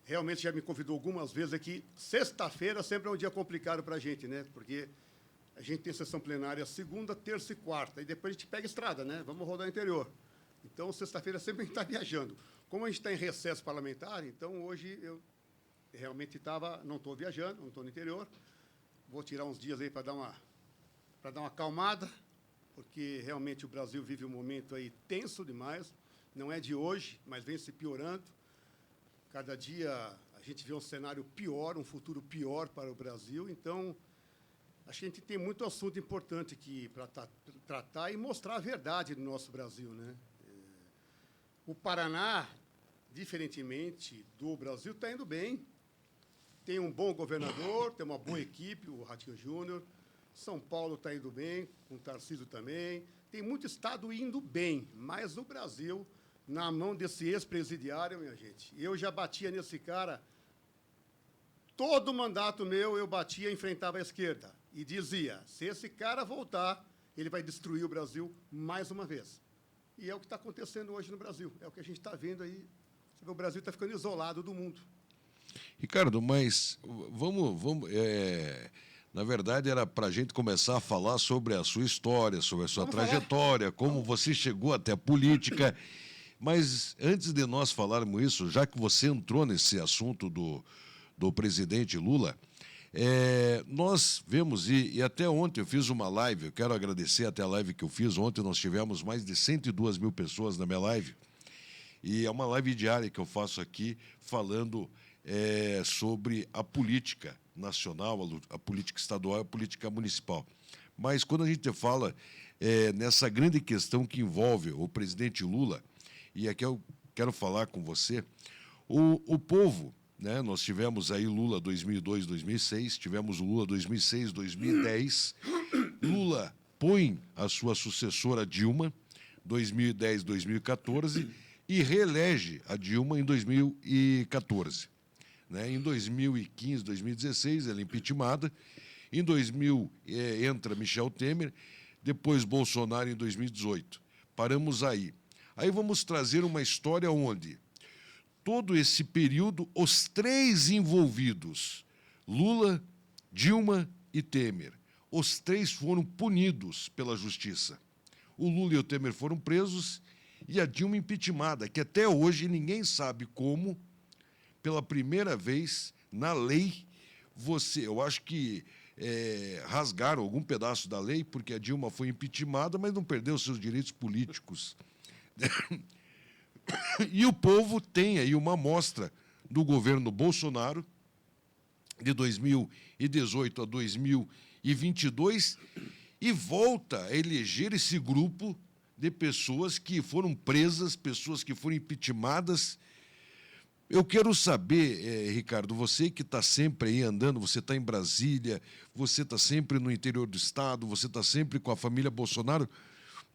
realmente já me convidou algumas vezes aqui. Sexta-feira sempre é um dia complicado para a gente, né? Porque a gente tem sessão plenária segunda, terça e quarta, e depois a gente pega estrada, né? Vamos rodar o interior. Então, sexta-feira sempre a gente está viajando. Como a gente está em recesso parlamentar, então hoje eu realmente não estou viajando, não estou no interior. Vou tirar uns dias aí para dar uma acalmada, porque realmente o Brasil vive um momento aí tenso demais. Não é de hoje, mas vem se piorando. Cada dia a gente vê um cenário pior, um futuro pior para o Brasil. Então, a gente tem muito assunto importante aqui para tratar e mostrar a verdade do nosso Brasil, né? O Paraná, diferentemente do Brasil, está indo bem. Tem um bom governador, tem uma boa equipe, o Ratinho Júnior. São Paulo está indo bem, com o Tarcísio também. Tem muito estado indo bem, mas o Brasil, na mão desse ex-presidiário, minha gente, eu já batia nesse cara. Todo mandato meu, eu batia e enfrentava a esquerda. E dizia, se esse cara voltar, ele vai destruir o Brasil mais uma vez. E é o que está acontecendo hoje no Brasil. É o que a gente está vendo aí. O Brasil está ficando isolado do mundo. Ricardo, mas na verdade, era para a gente começar a falar sobre a sua história, sobre a sua trajetória, como você chegou até a política. Mas, antes de nós falarmos isso, já que você entrou nesse assunto do presidente Lula, nós vemos, e até ontem eu fiz uma live, eu quero agradecer até a live que eu fiz, ontem nós tivemos mais de 102 mil pessoas na minha live, e é uma live diária que eu faço aqui, falando sobre a política nacional, a política estadual e a política municipal. Mas quando a gente fala nessa grande questão que envolve o presidente Lula, e aqui eu quero falar com você, o povo, né, nós tivemos aí Lula 2002, 2006, tivemos o Lula 2006, 2010, Lula põe a sua sucessora Dilma, 2010, 2014, e reelege a Dilma em 2014. Né? Em 2015, 2016, ela é impeachmentada. Em 2000, entra Michel Temer. Depois, Bolsonaro em 2018. Paramos aí. Aí vamos trazer uma história onde, todo esse período, os três envolvidos, Lula, Dilma e Temer, os três foram punidos pela justiça. O Lula e o Temer foram presos e a Dilma impeachmentada, que até hoje ninguém sabe como, pela primeira vez, na lei, eu acho que rasgaram algum pedaço da lei, porque a Dilma foi impeachmentada, mas não perdeu seus direitos políticos. E o povo tem aí uma amostra do governo Bolsonaro, de 2018 a 2022, e volta a eleger esse grupo de pessoas que foram presas, pessoas que foram impeachmentadas. Eu quero saber, Ricardo, você que está sempre aí andando, você está em Brasília, você está sempre no interior do estado, você está sempre com a família Bolsonaro,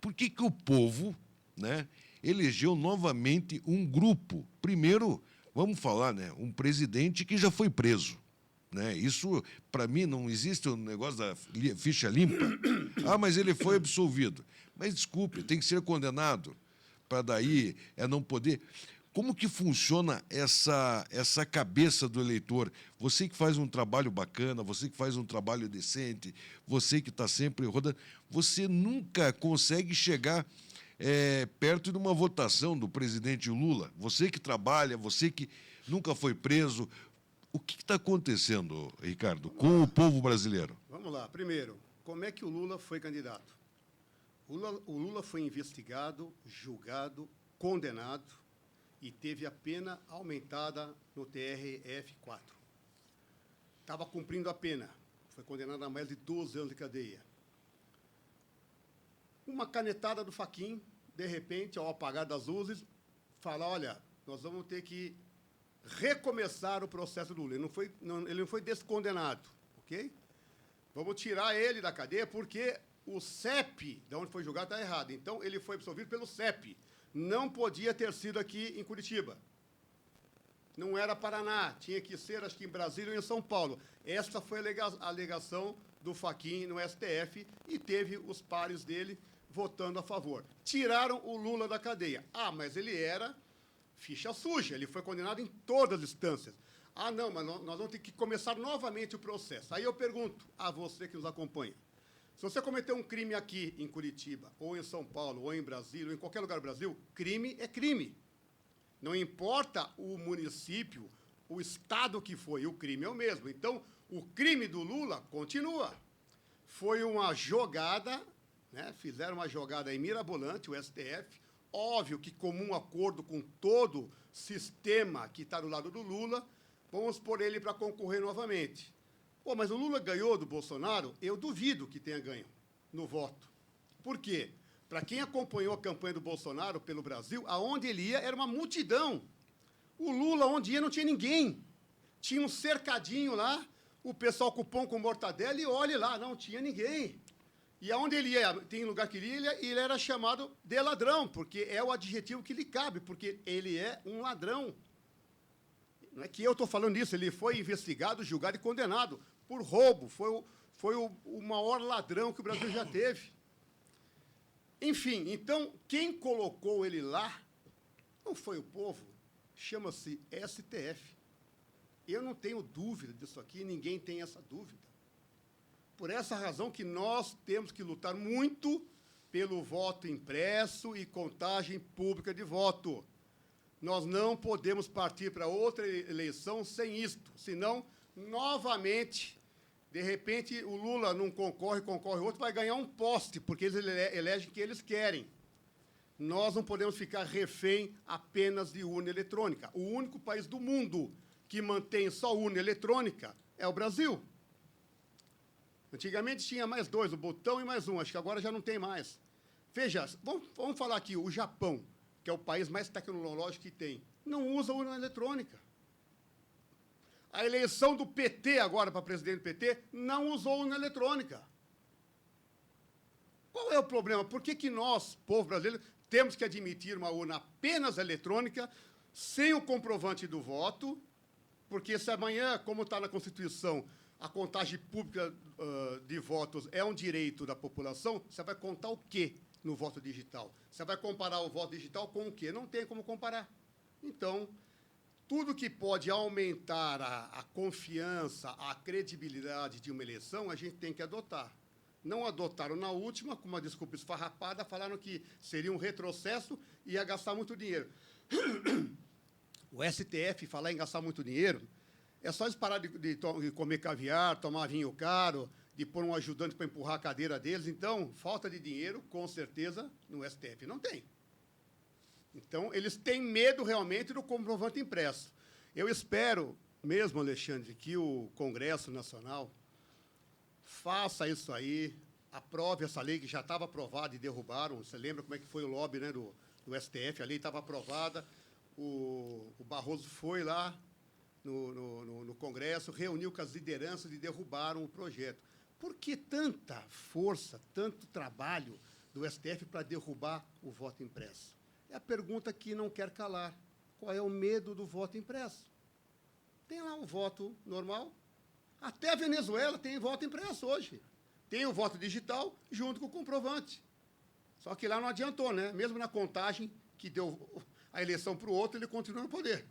por que o povo, né, elegeu novamente um grupo? Primeiro, vamos falar, né, um presidente que já foi preso. Né? Isso, para mim, não existe o negócio da ficha limpa. Ah, mas ele foi absolvido. Mas, desculpe, tem que ser condenado para daí não poder... Como que funciona essa cabeça do eleitor? Você que faz um trabalho bacana, você que faz um trabalho decente, você que está sempre rodando, você nunca consegue chegar perto de uma votação do presidente Lula. Você que trabalha, você que nunca foi preso. O que está acontecendo, Ricardo, com o povo brasileiro? Vamos lá. Primeiro, como é que o Lula foi candidato? O Lula foi investigado, julgado, condenado, e teve a pena aumentada no TRF-4. Estava cumprindo a pena. Foi condenado a mais de 12 anos de cadeia. Uma canetada do Fachin, de repente, ao apagar das luzes, fala, olha, nós vamos ter que recomeçar o processo do Lula. Ele não foi descondenado, ok? Vamos tirar ele da cadeia porque o CEP, de onde foi julgado, está errado. Então, ele foi absolvido pelo CEP. Não podia ter sido aqui em Curitiba. Não era Paraná, tinha que ser, acho que em Brasília ou em São Paulo. Esta foi a alegação do Fachin no STF e teve os pares dele votando a favor. Tiraram o Lula da cadeia. Ah, mas ele era ficha suja, ele foi condenado em todas as instâncias. Ah, não, mas nós vamos ter que começar novamente o processo. Aí eu pergunto a você que nos acompanha, se você cometeu um crime aqui em Curitiba, ou em São Paulo, ou em Brasília, ou em qualquer lugar do Brasil, crime é crime. Não importa o município, o estado que foi, o crime é o mesmo. Então, o crime do Lula continua. Foi uma jogada, né? Fizeram uma jogada aí mirabolante, o STF, óbvio que comum acordo com todo sistema que está do lado do Lula, vamos pôr ele para concorrer novamente. Pô, mas o Lula ganhou do Bolsonaro? Eu duvido que tenha ganho no voto. Por quê? Para quem acompanhou a campanha do Bolsonaro pelo Brasil, aonde ele ia era uma multidão. O Lula, onde ia, não tinha ninguém. Tinha um cercadinho lá, o pessoal com pão com mortadela, e olhe lá, não tinha ninguém. E aonde ele ia, tem lugar que ele ia, ele era chamado de ladrão, porque é o adjetivo que lhe cabe, porque ele é um ladrão. Não é que eu estou falando isso, ele foi investigado, julgado e condenado por roubo. Foi o maior ladrão que o Brasil já teve. Enfim, então, quem colocou ele lá não foi o povo, chama-se STF. Eu não tenho dúvida disso aqui, ninguém tem essa dúvida. Por essa razão que nós temos que lutar muito pelo voto impresso e contagem pública de voto. Nós não podemos partir para outra eleição sem isto, senão, novamente, de repente, o Lula não concorre outro, vai ganhar um poste, porque eles elegem o que eles querem. Nós não podemos ficar refém apenas de urna eletrônica. O único país do mundo que mantém só urna eletrônica é o Brasil. Antigamente tinha mais dois, o botão e mais um, acho que agora já não tem mais. Veja, vamos falar aqui, o Japão, que é o país mais tecnológico que tem, não usa urna eletrônica. A eleição do PT agora para presidente do PT não usou urna eletrônica. Qual é o problema? Por que nós, povo brasileiro, temos que admitir uma urna apenas eletrônica, sem o comprovante do voto? Porque se amanhã, como está na Constituição, a contagem pública de votos é um direito da população, você vai contar o quê no voto digital? Você vai comparar o voto digital com o quê? Não tem como comparar. Então, tudo que pode aumentar a confiança, a credibilidade de uma eleição, a gente tem que adotar. Não adotaram na última, com uma desculpa esfarrapada, falaram que seria um retrocesso e ia gastar muito dinheiro. O STF falar em gastar muito dinheiro, é só eles parar de comer caviar, tomar vinho caro, de pôr um ajudante para empurrar a cadeira deles. Então, falta de dinheiro, com certeza, no STF não tem. Então, eles têm medo realmente do comprovante impresso. Eu espero mesmo, Alexandre, que o Congresso Nacional faça isso aí, aprove essa lei que já estava aprovada e derrubaram. Você lembra como é que foi o lobby, né, do STF? A lei estava aprovada, o Barroso foi lá no Congresso, reuniu com as lideranças e derrubaram o projeto. Por que tanta força, tanto trabalho do STF para derrubar o voto impresso? É a pergunta que não quer calar. Qual é o medo do voto impresso? Tem lá o voto normal. Até a Venezuela tem voto impresso hoje. Tem o voto digital junto com o comprovante. Só que lá não adiantou, né? Mesmo na contagem que deu a eleição para o outro, ele continua no poder.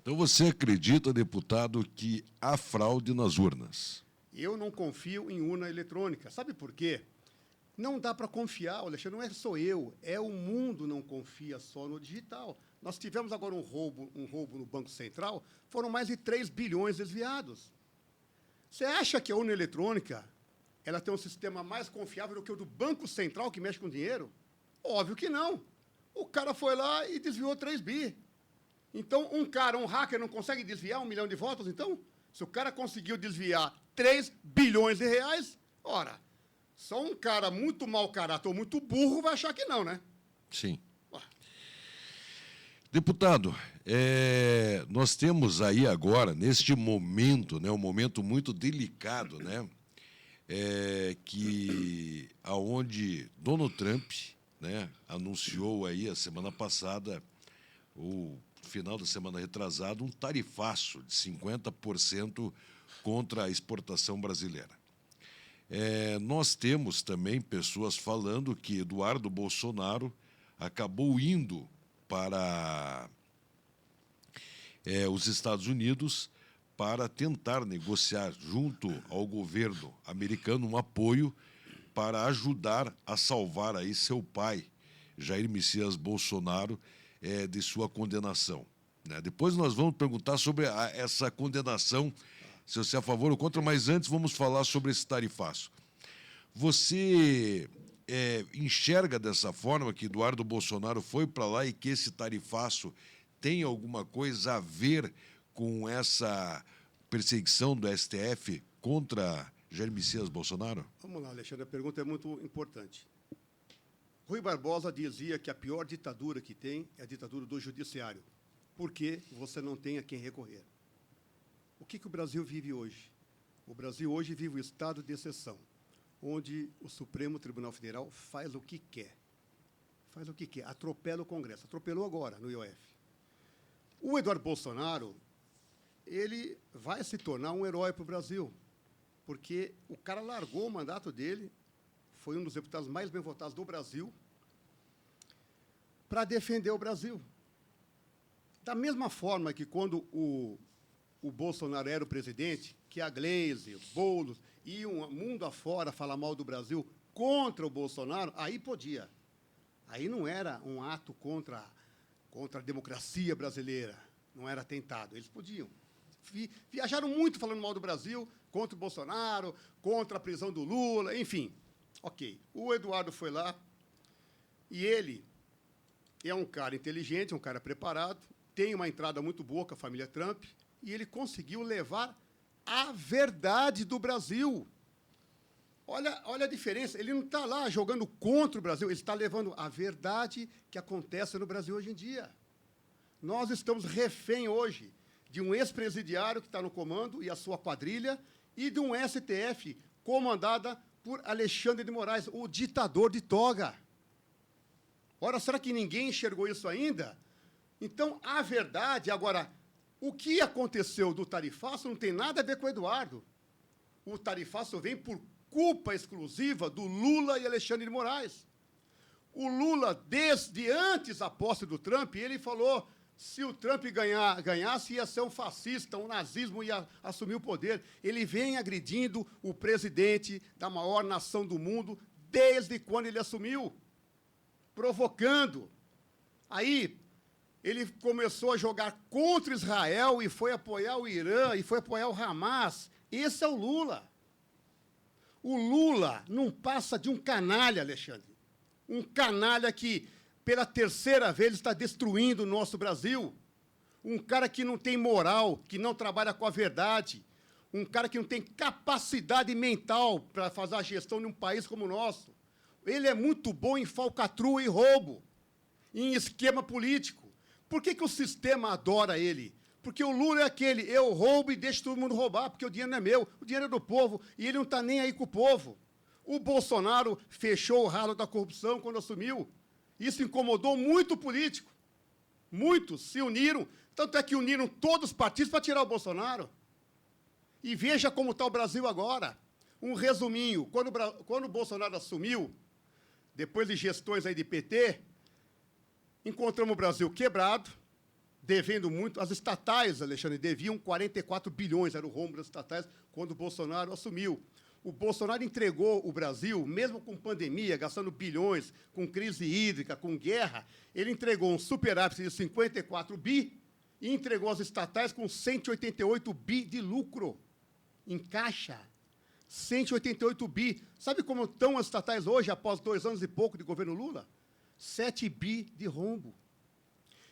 Então você acredita, deputado, que há fraude nas urnas? Eu não confio em urna eletrônica. Sabe por quê? Não dá para confiar, Alexandre, não é só eu, é o mundo não confia só no digital. Nós tivemos agora um roubo no Banco Central, foram mais de 3 bilhões desviados. Você acha que a urna eletrônica ela tem um sistema mais confiável do que o do Banco Central, que mexe com dinheiro? Óbvio que não. O cara foi lá e desviou 3 bi. Então, um hacker não consegue desviar 1 milhão de votos, então? Se o cara conseguiu desviar 3 bilhões de reais, ora, só um cara muito mau caráter ou muito burro vai achar que não, né? Sim. Deputado, nós temos aí agora, neste momento, né, um momento muito delicado, né, aonde Donald Trump, né, anunciou aí a semana passada, ou final da semana retrasada, um tarifaço de 50% contra a exportação brasileira. Nós temos também pessoas falando que Eduardo Bolsonaro acabou indo para os Estados Unidos para tentar negociar junto ao governo americano um apoio para ajudar a salvar aí seu pai, Jair Messias Bolsonaro, de sua condenação, né? Depois nós vamos perguntar sobre essa condenação, se você é a favor ou contra, mas antes vamos falar sobre esse tarifaço. Você enxerga dessa forma que Eduardo Bolsonaro foi para lá e que esse tarifaço tem alguma coisa a ver com essa perseguição do STF contra Jair Messias Bolsonaro? Vamos lá, Alexandre, a pergunta é muito importante. Rui Barbosa dizia que a pior ditadura que tem é a ditadura do judiciário, porque você não tem a quem recorrer. O que o Brasil vive hoje? O Brasil hoje vive o estado de exceção, onde o Supremo Tribunal Federal faz o que quer. Faz o que quer, atropela o Congresso. Atropelou agora, no IOF. O Eduardo Bolsonaro, ele vai se tornar um herói para o Brasil, porque o cara largou o mandato dele, foi um dos deputados mais bem votados do Brasil, para defender o Brasil. Da mesma forma que quando o Bolsonaro era o presidente, que a Gleisi, Boulos, iam mundo afora falar mal do Brasil contra o Bolsonaro, aí podia. Aí não era um ato contra a democracia brasileira, não era atentado, eles podiam. Viajaram muito falando mal do Brasil, contra o Bolsonaro, contra a prisão do Lula, enfim. Ok, o Eduardo foi lá e ele é um cara inteligente, um cara preparado, tem uma entrada muito boa com a família Trump e ele conseguiu levar a verdade do Brasil. Olha a diferença, ele não está lá jogando contra o Brasil, ele está levando a verdade que acontece no Brasil hoje em dia. Nós estamos refém hoje de um ex-presidiário que está no comando e a sua quadrilha e de um STF comandada por Alexandre de Moraes, o ditador de toga. Ora, será que ninguém enxergou isso ainda? Então, a verdade, agora, o que aconteceu do tarifaço não tem nada a ver com o Eduardo. O tarifaço vem por culpa exclusiva do Lula e Alexandre de Moraes. O Lula, desde antes da posse do Trump, ele falou, se o Trump ganhasse, ia ser um fascista, um nazismo ia assumir o poder. Ele vem agredindo o presidente da maior nação do mundo desde quando ele assumiu, provocando. Aí, ele começou a jogar contra Israel e foi apoiar o Irã e foi apoiar o Hamas. Esse é o Lula. O Lula não passa de um canalha, Alexandre. Um canalha que, pela terceira vez, está destruindo o nosso Brasil. Um cara que não tem moral, que não trabalha com a verdade. Um cara que não tem capacidade mental para fazer a gestão de um país como o nosso. Ele é muito bom em falcatrua e roubo, em esquema político. Por que o sistema adora ele? Porque o Lula é aquele, eu roubo e deixo todo mundo roubar, porque o dinheiro não é meu, o dinheiro é do povo, e ele não está nem aí com o povo. O Bolsonaro fechou o ralo da corrupção quando assumiu. Isso incomodou muito o político. Muitos se uniram, tanto é que uniram todos os partidos para tirar o Bolsonaro. E veja como está o Brasil agora. Um resuminho, quando o Bolsonaro assumiu, depois de gestões aí de PT, encontramos o Brasil quebrado, devendo muito. As estatais, Alexandre, deviam 44 bilhões, era o rombo das estatais, quando o Bolsonaro assumiu. O Bolsonaro entregou o Brasil, mesmo com pandemia, gastando bilhões, com crise hídrica, com guerra, ele entregou um superávit de 54 bi e entregou as estatais com 188 bi de lucro em caixa. 188 bi. Sabe como estão as estatais hoje, após 2 anos e pouco de governo Lula? 7 bi de rombo.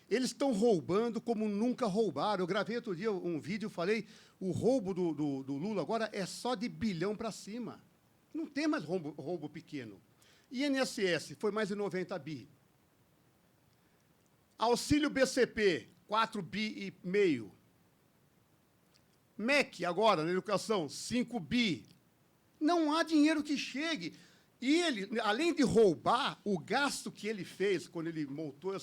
Eles estão roubando como nunca roubaram. Eu gravei outro dia um vídeo e falei, o roubo do Lula agora é só de bilhão para cima. Não tem mais roubo pequeno. INSS foi mais de 90 bi. Auxílio BCP, 4 bi e meio. MEC, agora, na educação, 5 bi. Não há dinheiro que chegue. E ele, além de roubar, o gasto que ele fez quando ele montou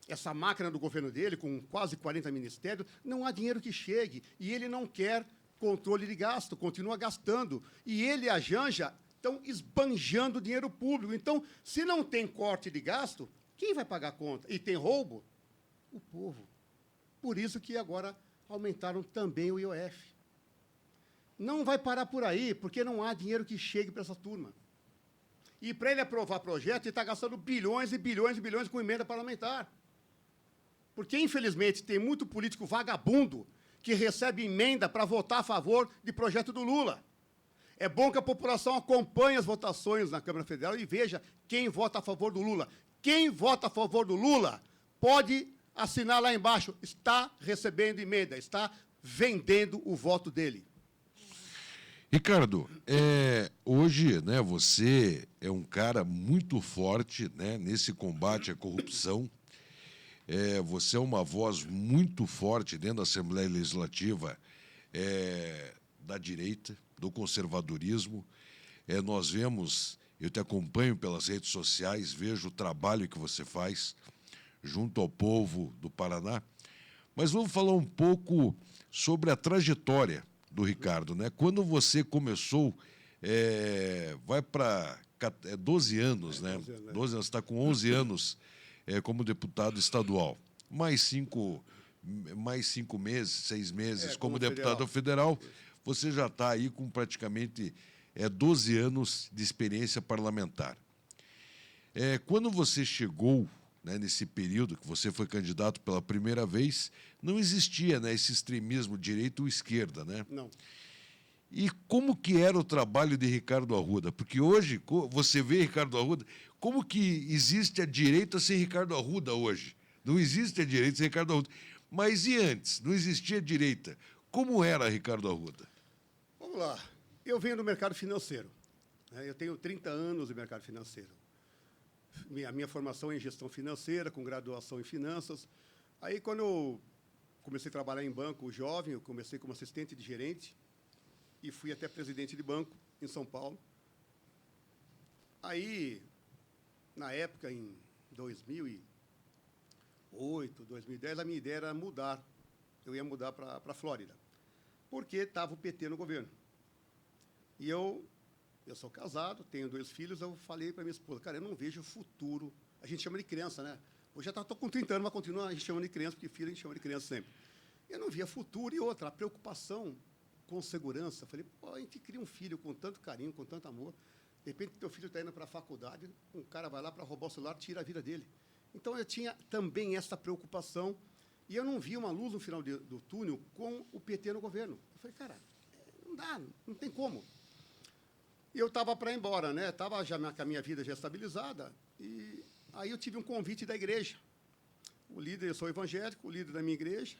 essa máquina do governo dele, com quase 40 ministérios, não há dinheiro que chegue. E ele não quer controle de gasto, continua gastando. E ele e a Janja estão esbanjando dinheiro público. Então, se não tem corte de gasto, Quem vai pagar a conta? E tem roubo? O povo. Por isso que agora aumentaram também o IOF. Não vai parar por aí, porque não há dinheiro que chegue para essa turma. E para ele aprovar projeto, ele está gastando bilhões e bilhões e bilhões com emenda parlamentar. Porque, infelizmente, tem muito político vagabundo que recebe emenda para votar a favor de projeto do Lula. É bom que a população acompanhe as votações na Câmara Federal e veja quem vota a favor do Lula. Quem vota a favor do Lula pode assinar lá embaixo, está recebendo emenda, está vendendo o voto dele. Ricardo, hoje, né, você é um cara muito forte, né, nesse combate à corrupção. Você é uma voz muito forte dentro da Assembleia Legislativa da direita, do conservadorismo. Nós vemos, eu te acompanho pelas redes sociais, vejo o trabalho que você faz junto ao povo do Paraná. Mas vamos falar um pouco sobre a trajetória do Ricardo, né? Quando você começou, vai para 12 anos, né? 12 anos, está com 11 anos como deputado estadual. Mais 5 meses, 6 meses como deputado federal. Você já está aí com praticamente 12 anos de experiência parlamentar. Quando você chegou, né, nesse período que você foi candidato pela primeira vez, não existia, né, esse extremismo direita ou esquerda, né? Não. E como que era o trabalho de Ricardo Arruda? Porque hoje, você vê Ricardo Arruda, como que existe a direita sem Ricardo Arruda hoje? Não existe a direita sem Ricardo Arruda. Mas e antes? Não existia direita. Como era Ricardo Arruda? Vamos lá. Eu venho do mercado financeiro. Eu tenho 30 anos de mercado financeiro. A minha formação é em gestão financeira, com graduação em finanças. Aí, quando eu comecei a trabalhar em banco jovem, eu comecei como assistente de gerente e fui até presidente de banco em São Paulo. Aí, na época, em 2008, 2010, a minha ideia era mudar. Eu ia mudar para a Flórida, porque estava o PT no governo. E eu sou casado, tenho 2 filhos, eu falei para minha esposa, cara, eu não vejo futuro. A gente chama de criança, né? Hoje já estou com 30 anos, mas continua a gente chama de criança, porque filho a gente chama de criança sempre. Eu não via futuro. E outra, a preocupação com segurança. Falei, pô, a gente cria um filho com tanto carinho, com tanto amor. De repente, teu filho está indo para a faculdade, um cara vai lá para roubar o celular, tira a vida dele. Então, eu tinha também essa preocupação. E eu não via uma luz no final do túnel com o PT no governo. Eu falei, cara, não dá, não tem como. E eu estava para ir embora, né? Estava já com a minha vida já estabilizada. E aí eu tive um convite da igreja. O líder, eu sou evangélico, o líder da minha igreja,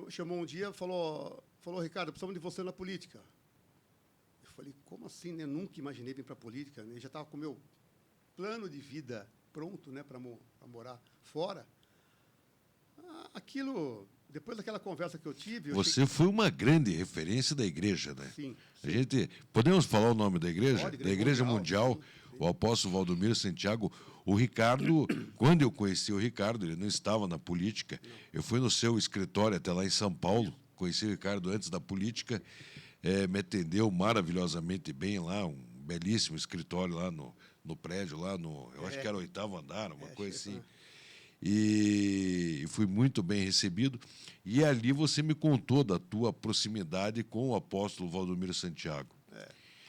chamou um dia e falou, Ricardo, precisamos de você na política. Eu falei, como assim, né? Nunca imaginei vir para a política. Né? Eu já estava com o meu plano de vida pronto, né, para morar fora. Aquilo, depois daquela conversa que eu tive... Você foi uma grande referência da igreja, né? Sim. Podemos falar o nome da igreja? Pode, da Igreja Mundial, sim. O apóstolo Valdomiro Santiago. O Ricardo, quando eu conheci o Ricardo, ele não estava na política. Não. Eu fui no seu escritório até lá em São Paulo, conheci o Ricardo antes da política, me atendeu maravilhosamente bem lá, um belíssimo escritório lá no prédio, lá eu acho que era o 8º andar, uma coisa assim. E fui muito bem recebido. E ali você me contou da tua proximidade com o apóstolo Valdomiro Santiago.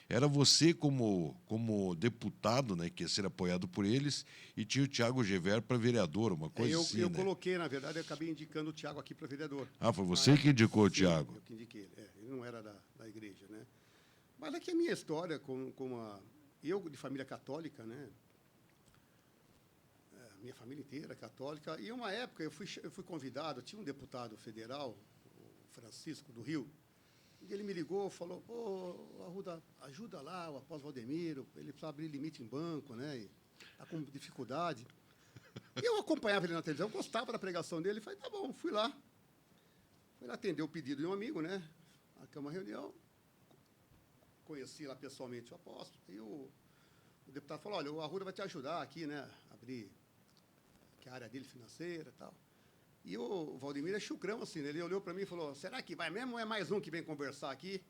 Era você como deputado, né, que ia ser apoiado por eles, e tinha o Tiago Gever para vereador, uma coisa assim, eu né? coloquei, na verdade, eu acabei indicando o Tiago aqui para vereador. Ah, foi você que indicou o Sim, Tiago? Eu que indiquei ele. Ele não era da igreja, né? Mas aqui a minha história, eu de família católica, né? Minha família inteira católica. E uma época eu fui convidado, tinha um deputado federal, o Francisco do Rio, e ele me ligou, falou, pô, Arruda, ajuda lá o apóstolo Valdemiro, ele precisa abrir limite em banco, né? Está com dificuldade. E eu acompanhava ele na televisão, gostava da pregação dele, falei, tá bom, fui lá. Fui lá atender o pedido de um amigo, né? Marcamos uma reunião, conheci lá pessoalmente o apóstolo, e o deputado falou, olha, o Arruda vai te ajudar aqui, né? Abrir que é a área dele financeira e tal. E o Valdemiro é chucrão, assim, né? Ele olhou para mim e falou, será que vai mesmo ou é mais um que vem conversar aqui?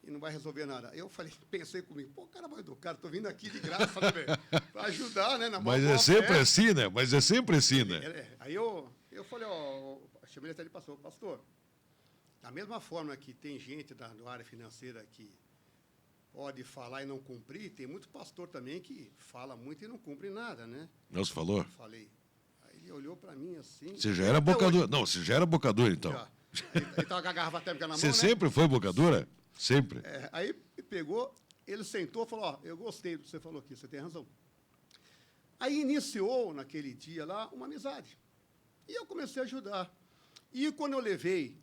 e não vai resolver nada. Eu falei, pensei comigo, pô, cara mais educado, estou vindo aqui de graça, né, velho? Para ajudar, né? Na Mas é sempre assim, né? Mas é sempre assim, né? Aí eu falei, ó, chamei ele até ele passou, pastor, da mesma forma que tem gente da área financeira que pode falar e não cumprir, tem muito pastor também que fala muito e não cumpre nada, né? Nossa, falou? Falei. Aí ele olhou para mim assim... Você já era bocador? Não, você já era bocador, então. Já. Ele estava com a garrafa térmica na mão, Você né? sempre foi bocadora? Sempre. Aí pegou, ele sentou e falou, ó, eu gostei do que você falou aqui, você tem razão. Aí iniciou, naquele dia lá, uma amizade. E eu comecei a ajudar. E quando eu levei,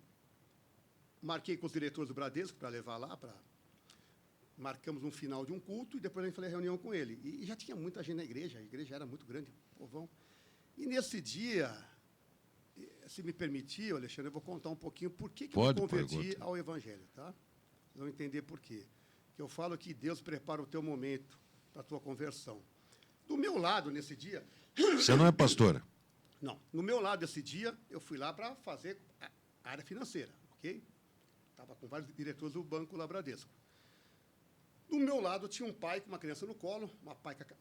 marquei com os diretores do Bradesco para levar lá, marcamos um final de um culto, e depois a gente fez a reunião com ele. E já tinha muita gente na igreja, a igreja era muito grande, povão. E nesse dia, se me permitir, Alexandre, eu vou contar um pouquinho por que eu me converti ao Evangelho, tá? Vocês vão entender por quê. Que eu falo que Deus prepara o teu momento para a tua conversão. Do meu lado, nesse dia... Você não é pastora? Não. No meu lado, esse dia, eu fui lá para fazer a área financeira, ok? Estava com vários diretores do Banco lá Bradesco. Do meu lado, tinha um pai com uma criança no colo,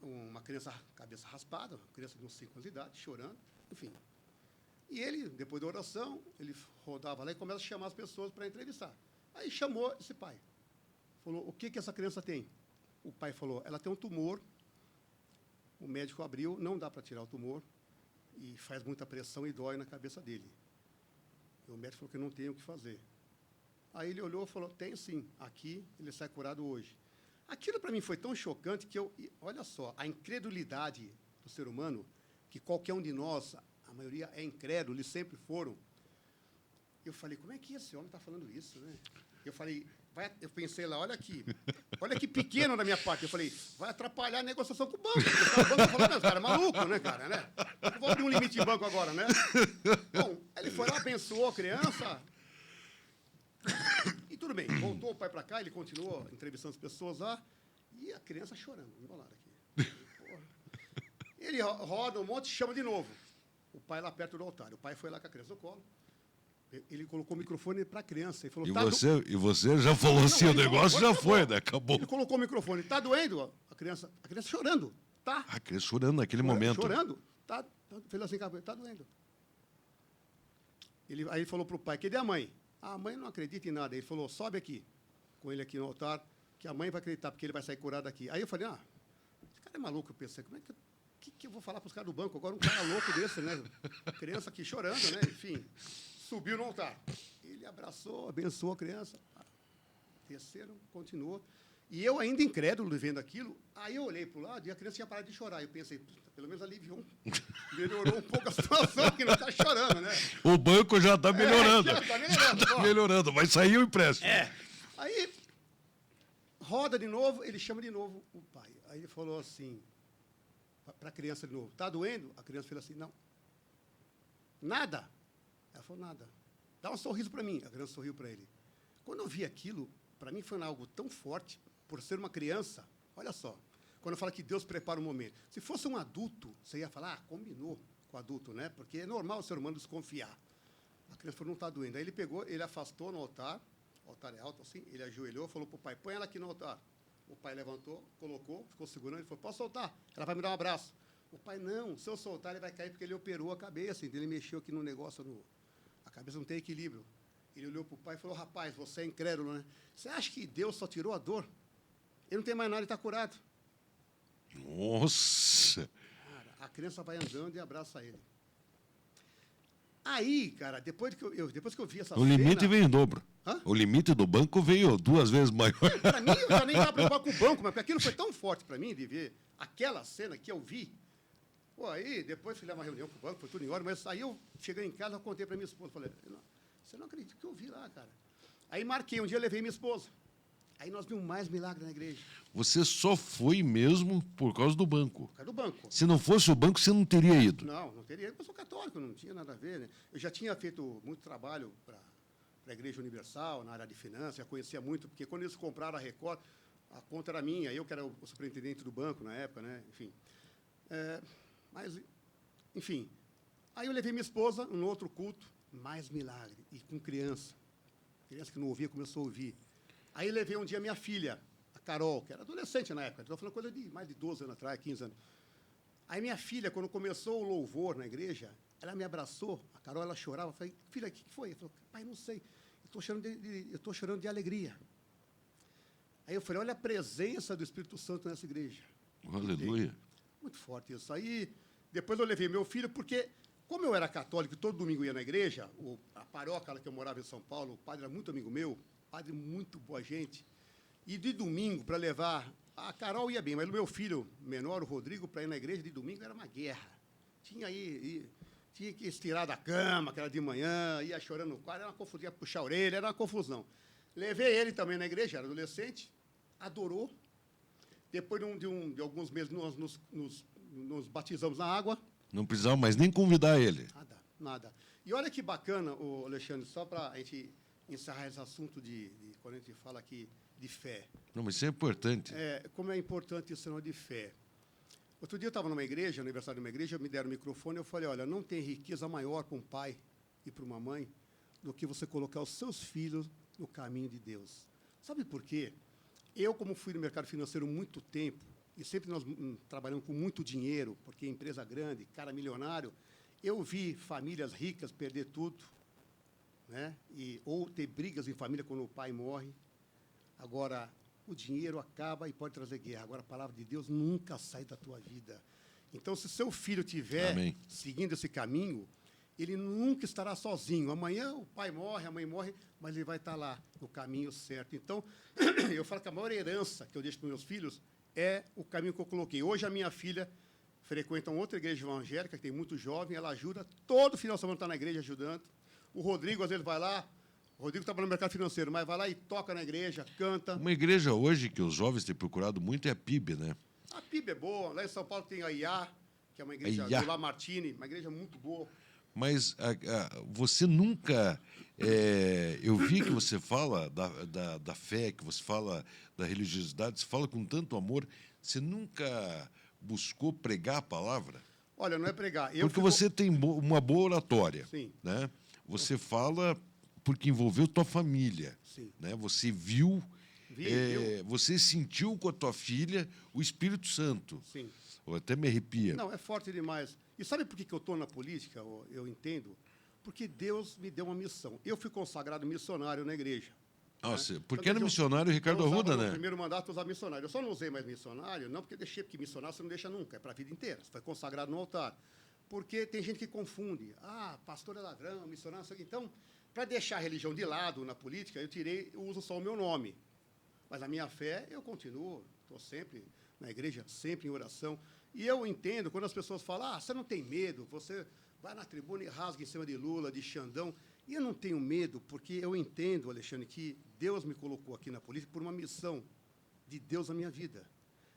uma criança cabeça raspada, uma criança de uns 5 anos de idade, chorando, enfim. E ele, depois da oração, ele rodava lá e começa a chamar as pessoas para entrevistar. Aí chamou esse pai. Falou, o que essa criança tem? O pai falou, ela tem um tumor, o médico abriu, não dá para tirar o tumor, e faz muita pressão e dói na cabeça dele. E o médico falou que não tem o que fazer. Aí ele olhou e falou, tem sim, aqui ele sai curado hoje. Aquilo para mim foi tão chocante que olha só, a incredulidade do ser humano, que qualquer um de nós, a maioria é incrédulo, eles sempre foram. Eu falei, como é que esse homem está falando isso, né? Eu falei, eu pensei lá, olha que pequeno da minha parte. Eu falei, vai atrapalhar a negociação com o banco. Porque o banco falou, cara, é maluco, né, cara, né? Eu vou abrir um limite de banco agora, né? Bom, ele foi lá, abençoou a criança. E tudo bem, voltou o pai para cá, ele continuou entrevistando as pessoas lá, e a criança chorando, do meu lado aqui. Porra. Ele roda um monte e chama de novo. O pai lá perto do altar. O pai foi lá com a criança no colo. Ele colocou o microfone para a criança e falou... E você já falou assim, o negócio já foi, né? Acabou. Ele colocou o microfone. Está doendo? A criança chorando. Tá. A criança chorando naquele momento. Chorando. Fez assim, está doendo. Aí ele falou para o pai, cadê a mãe? A mãe não acredita em nada. Ele falou, sobe aqui, com ele aqui no altar, que a mãe vai acreditar, porque ele vai sair curado aqui. Aí eu falei, esse cara é maluco. Eu pensei, como é que eu vou falar para os caras do banco? Agora um cara louco desse, né? Criança aqui chorando, né? Enfim, subiu no altar. Ele abraçou, abençoou a criança. Desceram, continuou. E eu ainda incrédulo vendo aquilo, aí eu olhei para o lado e a criança tinha parado de chorar. Eu pensei, pelo menos aliviou, melhorou um pouco a situação, que não está chorando, né? O banco já está melhorando. Já está melhorando, vai sair o empréstimo. Aí, roda de novo, ele chama de novo o pai. Aí ele falou assim, para a criança de novo, está doendo? A criança fez assim, não. Nada? Ela falou, nada. Dá um sorriso para mim. A criança sorriu para ele. Quando eu vi aquilo, para mim foi algo tão forte, por ser uma criança. Olha só, quando eu falo que Deus prepara o momento. Se fosse um adulto, você ia falar, combinou com o adulto, né? Porque é normal o ser humano desconfiar. A criança falou, não está doendo. Aí ele pegou, ele afastou no altar, o altar é alto assim, ele ajoelhou, falou para o pai, põe ela aqui no altar. O pai levantou, colocou, ficou segurando, ele falou, posso soltar? Ela vai me dar um abraço. O pai, não, se eu soltar, ele vai cair porque ele operou a cabeça, então ele mexeu aqui no negócio, a cabeça não tem equilíbrio. Ele olhou para o pai e falou, rapaz, você é incrédulo, né? Você acha que Deus só tirou a dor? Ele não tem mais nada, ele está curado. Nossa! Cara, a criança vai andando e abraça ele. Aí, cara, depois que eu vi essa cena... O limite veio em dobro. Hã? O limite do banco veio 2 vezes maior. Para mim, eu já nem estava preocupado com o banco, mas porque aquilo foi tão forte para mim, de ver aquela cena que eu vi. Pô, aí, depois fui lá uma reunião com o banco, foi tudo em ordem, mas aí eu cheguei em casa, eu contei para minha esposa, falei, você não acredita que eu vi lá, cara. Aí marquei, um dia eu levei minha esposa. Aí nós vimos mais milagre na igreja. Você só foi mesmo por causa do banco. Por causa do banco. Se não fosse o banco, você não teria ido. Não teria ido. Eu sou católico, não tinha nada a ver, né? Eu já tinha feito muito trabalho para a Igreja Universal, na área de finanças, já conhecia muito, porque quando eles compraram a Record, a conta era minha, eu que era o superintendente do banco na época, né? Enfim. Mas, enfim. Aí eu levei minha esposa num outro culto, mais milagre, e com criança. Criança que não ouvia, começou a ouvir. Aí levei um dia minha filha, a Carol, que era adolescente na época, estou falando coisa de mais de 12 anos atrás, 15 anos. Aí minha filha, quando começou o louvor na igreja, ela me abraçou, a Carol, ela chorava, eu falei, filha, o que foi? Ela falou, pai, não sei, eu estou chorando de alegria. Aí eu falei, olha a presença do Espírito Santo nessa igreja. Aleluia. Muito forte isso. Aí, depois eu levei meu filho, porque, como eu era católico e todo domingo ia na igreja, a paróquia lá que eu morava em São Paulo, o padre era muito amigo meu, padre muito boa gente, e de domingo, para levar... A Carol ia bem, mas o meu filho menor, o Rodrigo, para ir na igreja de domingo era uma guerra. Tinha que estirar da cama, que era de manhã, ia chorando no quarto, era uma confusão, ia puxar a orelha, era uma confusão. Levei ele também na igreja, era adolescente, adorou. Depois de alguns meses, nós nos batizamos na água. Não precisava mais nem convidar ele. Nada. E olha que bacana, Alexandre, só para a gente encerrar esse assunto quando a gente fala aqui de fé. Não, mas isso é importante. Como é importante o sinal de fé. Outro dia eu estava numa igreja, no aniversário de uma igreja, me deram o microfone e eu falei, olha, não tem riqueza maior para um pai e para uma mãe do que você colocar os seus filhos no caminho de Deus. Sabe por quê? Eu, como fui no mercado financeiro muito tempo, e sempre nós trabalhamos com muito dinheiro, porque é empresa grande, cara milionário, eu vi famílias ricas perder tudo, né? Ou ter brigas em família quando o pai morre. Agora, o dinheiro acaba e pode trazer guerra. Agora, a palavra de Deus nunca sai da tua vida. Então, se seu filho estiver seguindo esse caminho, ele nunca estará sozinho. Amanhã o pai morre, a mãe morre, mas ele vai estar lá, no caminho certo. Então, eu falo que a maior herança que eu deixo para os meus filhos é o caminho que eu coloquei. Hoje, a minha filha frequenta uma outra igreja evangélica, que tem muito jovem, ela ajuda, todo final de semana está na igreja ajudando. O Rodrigo, às vezes, vai lá. O Rodrigo trabalha no mercado financeiro, mas vai lá e toca na igreja, canta. Uma igreja hoje que os jovens têm procurado muito é a PIB, né? A PIB é boa. Lá em São Paulo tem a IA, que é uma igreja do Lamartine, uma igreja muito boa. Mas você nunca... eu vi que você fala da fé, que você fala da religiosidade, você fala com tanto amor. Você nunca buscou pregar a palavra? Olha, não é pregar. Porque você tem uma boa oratória. Sim. Né? Você fala... porque envolveu tua família. Sim. Né? Você viu, você sentiu com a tua filha o Espírito Santo. Sim. Eu até me arrepia. Não, é forte demais. E sabe por que eu estou na política? Eu entendo. Porque Deus me deu uma missão. Eu fui consagrado missionário na igreja. Nossa, né? porque era missionário Ricardo Arruda, né? No primeiro mandato, eu usava missionário. Eu só não usei mais missionário, não porque eu deixei, porque missionário você não deixa nunca, é para a vida inteira. Você foi consagrado no altar. Porque tem gente que confunde. Ah, pastor é ladrão, missionário, não sei o quê. Então... Para deixar a religião de lado na política, eu uso só o meu nome. Mas a minha fé, eu continuo, estou sempre na igreja, sempre em oração. E eu entendo, quando as pessoas falam, você não tem medo, você vai na tribuna e rasga em cima de Lula, de Xandão. E eu não tenho medo, porque eu entendo, Alexandre, que Deus me colocou aqui na política por uma missão de Deus na minha vida.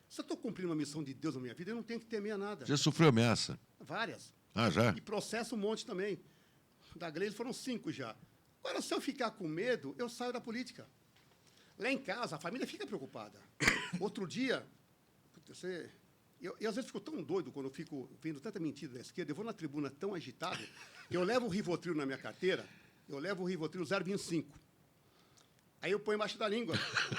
Se eu estou cumprindo uma missão de Deus na minha vida, eu não tenho que temer a nada. Já sofreu ameaça? Várias. Ah, já? E processo um monte também. Da Gleisi foram 5 já. Agora, se eu ficar com medo, eu saio da política. Lá em casa, a família fica preocupada. Outro dia, eu às vezes fico tão doido quando eu fico vendo tanta mentira da esquerda, eu vou na tribuna tão agitado, eu levo o Rivotril na minha carteira, eu levo o Rivotril 0,25. Aí eu ponho embaixo da língua,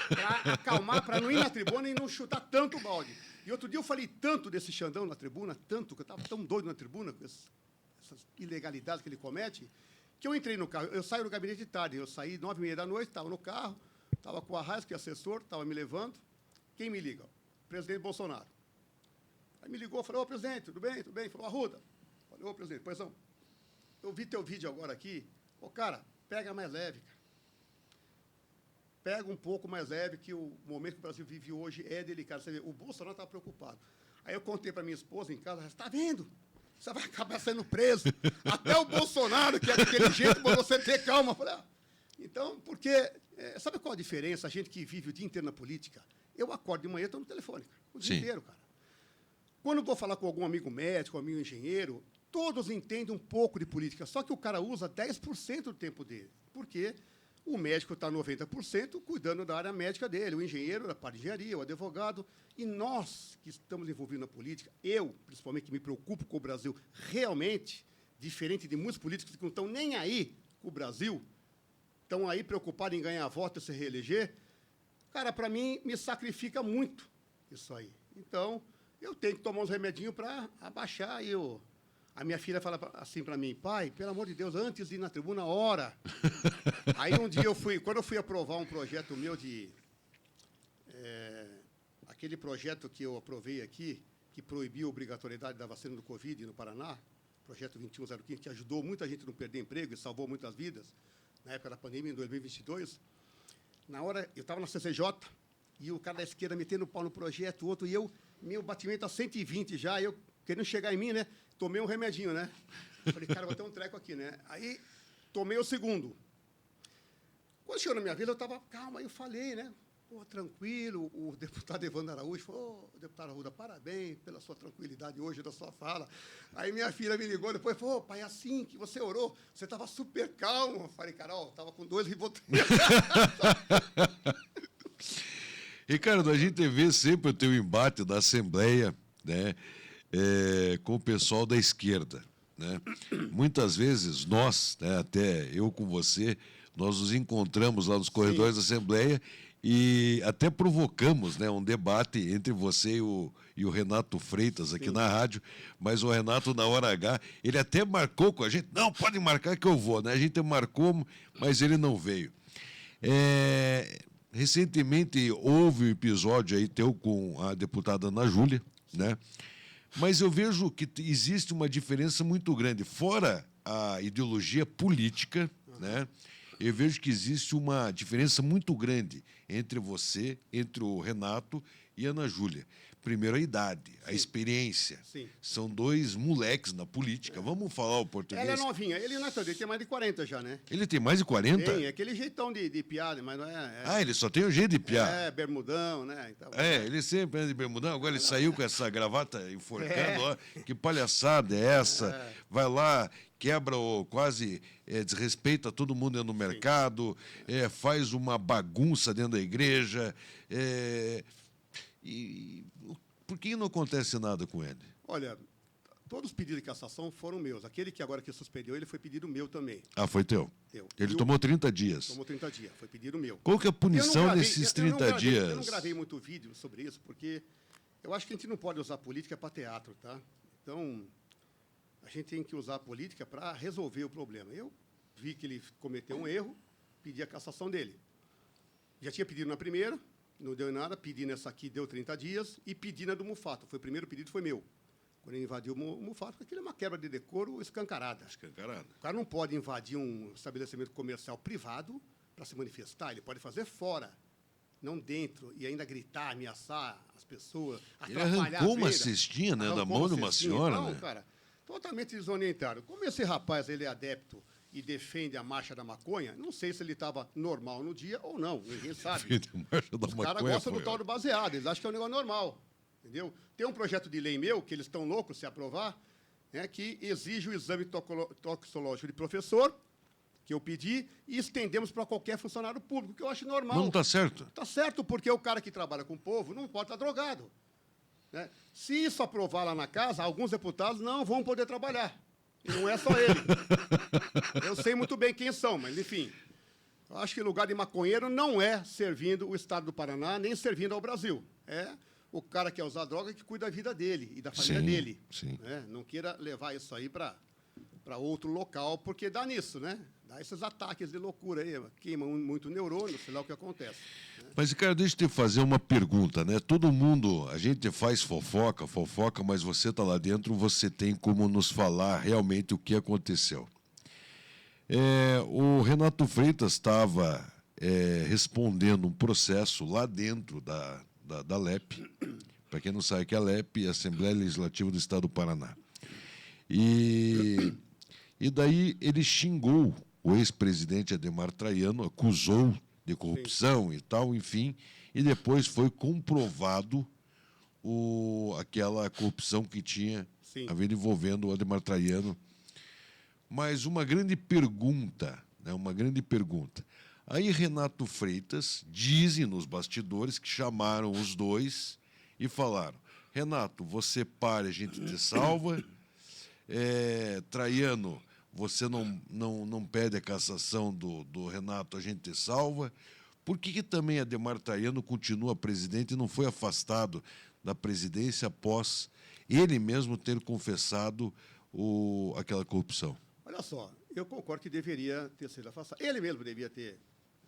para acalmar, para não ir na tribuna e não chutar tanto o balde. E outro dia eu falei tanto desse Xandão na tribuna, tanto, que eu estava tão doido na tribuna, com essas ilegalidades que ele comete, que eu entrei no carro, eu saio do gabinete de tarde, eu saí 9h30 da noite, estava no carro, estava com o Arraes, que é assessor, estava me levando. Quem me liga? O presidente Bolsonaro. Aí me ligou, falou, ô, presidente, tudo bem? Tudo bem? Falou, Arruda. Falei, ô, presidente, pois não. Eu vi teu vídeo agora aqui. Ô, cara, pega mais leve, cara. Pega um pouco mais leve, que o momento que o Brasil vive hoje é delicado. Você vê, o Bolsonaro estava preocupado. Aí eu contei para minha esposa em casa, está vendo? Você vai acabar sendo preso. Até o Bolsonaro, que é daquele jeito, para você ter calma. Eu falei, então, porque... sabe qual a diferença? A gente que vive o dia inteiro na política, eu acordo de manhã e estou no telefone, cara, o dia inteiro, cara. Quando eu vou falar com algum amigo médico, amigo engenheiro, todos entendem um pouco de política, só que o cara usa 10% do tempo dele. Por quê? O médico está 90% cuidando da área médica dele, o engenheiro da parte de engenharia, o advogado. E nós que estamos envolvidos na política, eu, principalmente, que me preocupo com o Brasil, realmente, diferente de muitos políticos que não estão nem aí com o Brasil, estão aí preocupados em ganhar voto e se reeleger, Cara, para mim, me sacrifica muito isso aí. Então, eu tenho que tomar uns remedinhos para abaixar. A minha filha fala assim para mim, pai, pelo amor de Deus, antes de ir na tribuna, ora. Aí um dia quando eu fui aprovar um projeto meu aquele projeto que eu aprovei aqui, que proibiu a obrigatoriedade da vacina do Covid no Paraná, projeto 21015, que ajudou muita gente a não perder emprego e salvou muitas vidas, na época da pandemia, em 2022. Na hora, eu estava na CCJ, e o cara da esquerda metendo o pau no projeto, o outro, e meu batimento a 120 já, eu querendo chegar em mim, né? Tomei um remedinho, né? Falei, cara, vou ter um treco aqui, né? Aí, tomei o segundo. Quando chegou na minha vida, eu estava calma, aí eu falei, né? Pô, tranquilo, o deputado Evandro Araújo falou, deputado Arruda, parabéns pela sua tranquilidade hoje, da sua fala. Aí minha filha me ligou depois, falou, pai, assim que você orou, você estava super calmo. Eu falei, Carol, estava com 2 Rivotril. Ricardo, a gente vê sempre o teu embate da Assembleia, né, com o pessoal da esquerda, né? Muitas vezes nós, né, até eu com você, nós nos encontramos lá nos corredores da Assembleia e até provocamos, né, um debate entre você e o Renato Freitas aqui na rádio, mas o Renato, na hora H, ele até marcou com a gente, não, pode marcar que eu vou, né? A gente marcou, mas ele não veio. Recentemente houve um episódio aí teu com a deputada Ana Júlia, né? Mas eu vejo que existe uma diferença muito grande. Fora a ideologia política, né? Eu vejo que existe uma diferença muito grande entre você, entre o Renato e a Ana Júlia. Primeiro, a idade, a experiência. Sim. São 2 moleques na política. Vamos falar o português. Ela é novinha. Ele não é tanto, ele tem mais de 40 já, né? Ele tem mais de 40? Tem, aquele jeitão de piada, mas não é... Ah, ele só tem o jeito de piar. bermudão, né? Então, Ele sempre anda de bermudão, agora ele saiu com essa gravata enforcando, ó, que palhaçada é essa? Vai lá, quebra quase, desrespeita todo mundo dentro do mercado, faz uma bagunça dentro da igreja, e por que não acontece nada com ele? Olha, todos os pedidos de cassação foram meus. Aquele que agora que suspendeu ele foi pedido meu também. Ah, foi teu? Ele tomou 30 dias. Tomou 30 dias, foi pedido meu. Qual que é a punição nesses 30 dias? Eu não gravei muito vídeo sobre isso, porque eu acho que a gente não pode usar política para teatro, tá? Então, a gente tem que usar a política para resolver o problema. Eu vi que ele cometeu um erro, pedi a cassação dele. Já tinha pedido na primeira, não deu em nada, pedi nessa aqui, deu 30 dias, e pedi na do Mufato. Foi o primeiro pedido, foi meu. Quando ele invadiu o Mufato, porque aquilo é uma quebra de decoro escancarada. Escancarada. O cara não pode invadir um estabelecimento comercial privado para se manifestar, ele pode fazer fora, não dentro, e ainda gritar, ameaçar as pessoas, atrapalhar a venda. Ele arrancou uma cestinha, né, da mão de uma senhora, não, né? Cara, totalmente desorientado. Como esse rapaz ele é adepto e defende a marcha da maconha, não sei se ele estava normal no dia ou não, ninguém sabe. Os caras gostam do tal do baseado, eles acham que é um negócio normal, entendeu? Tem um projeto de lei meu, que eles estão loucos se aprovar, né, que exige o exame toxicológico de professor, que eu pedi, e estendemos para qualquer funcionário público, que eu acho normal. Não está certo. Está certo, porque o cara que trabalha com o povo não pode estar drogado, né? Se isso aprovar lá na casa, alguns deputados não vão poder trabalhar. E não é só ele. Eu sei muito bem quem são, mas, enfim. Eu acho que lugar de maconheiro não é servindo o Estado do Paraná, nem servindo ao Brasil. É o cara que quer usar droga que cuida da vida dele e da família dele. Sim. Né? Não queira levar isso aí para outro local, porque dá nisso, né? Dá esses ataques de loucura aí, queima muito neurônio, sei lá o que acontece. Né? Mas, Ricardo, deixa eu te fazer uma pergunta, né? Todo mundo, a gente faz fofoca, mas você está lá dentro, você tem como nos falar realmente o que aconteceu. O Renato Freitas estava respondendo um processo lá dentro da LEP, para quem não sabe que é a LEP, a Assembleia Legislativa do Estado do Paraná. E daí ele xingou o ex-presidente Adhemar Traiano, acusou de corrupção e tal, enfim, e depois foi comprovado aquela corrupção que tinha havido envolvendo o Adhemar Traiano. Mas uma grande pergunta, né, uma grande pergunta. Aí Renato Freitas dizem nos bastidores que chamaram os dois e falaram, Renato, você para, a gente te salva, Traiano, você não pede a cassação do Renato, a gente te salva, Por que também Adhemar Traiano continua presidente e não foi afastado da presidência após ele mesmo ter confessado aquela corrupção? Olha só, eu concordo que deveria ter sido afastado. Ele mesmo devia ter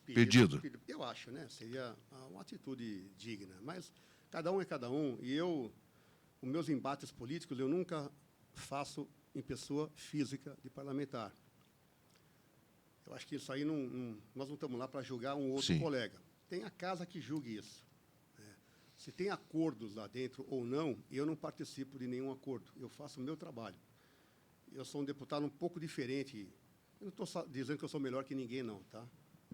Pedido. Eu acho, né? Seria uma atitude digna. Mas cada um é cada um. E os meus embates políticos, eu nunca faço em pessoa física de parlamentar. Eu acho que isso aí nós não estamos lá para julgar um outro Sim. colega. Tem a casa que julgue isso. Né? Se tem acordos lá dentro ou não, eu não participo de nenhum acordo. Eu faço o meu trabalho. Eu sou um deputado um pouco diferente. Eu não estou dizendo que eu sou melhor que ninguém, não, tá?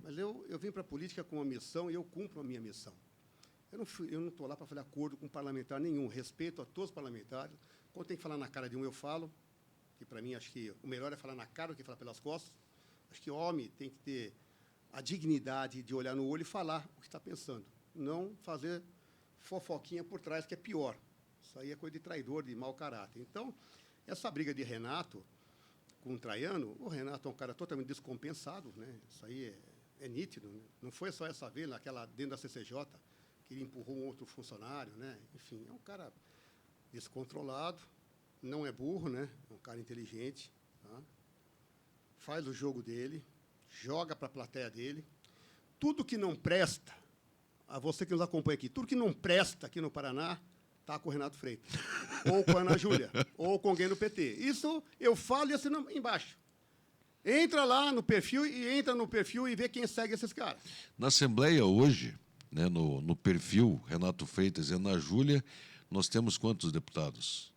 Mas eu vim para a política com uma missão e eu cumpro a minha missão. Eu não estou lá para fazer acordo com parlamentar nenhum. Respeito a todos os parlamentares. Quando tem que falar na cara de um, eu falo. Que, para mim, acho que o melhor é falar na cara do que falar pelas costas. Acho que o homem tem que ter a dignidade de olhar no olho e falar o que está pensando. Não fazer fofoquinha por trás, que é pior. Isso aí é coisa de traidor, de mau caráter. Então, essa briga de Renato com o Traiano, o Renato é um cara totalmente descompensado, né? Isso aí é nítido. Né? Não foi só essa vez, dentro da CCJ, que ele empurrou um outro funcionário, né? Enfim, é um cara descontrolado, não é burro, né? É um cara inteligente, tá? Faz o jogo dele, joga para a plateia dele. Tudo que não presta, a você que nos acompanha aqui, tudo que não presta aqui no Paraná, está com o Renato Freitas, ou com a Ana Júlia, ou com alguém no PT. Isso eu falo e assino embaixo. Entra lá no perfil e vê quem segue esses caras. Na Assembleia hoje, né, no perfil Renato Freitas e Ana Júlia, nós temos quantos deputados?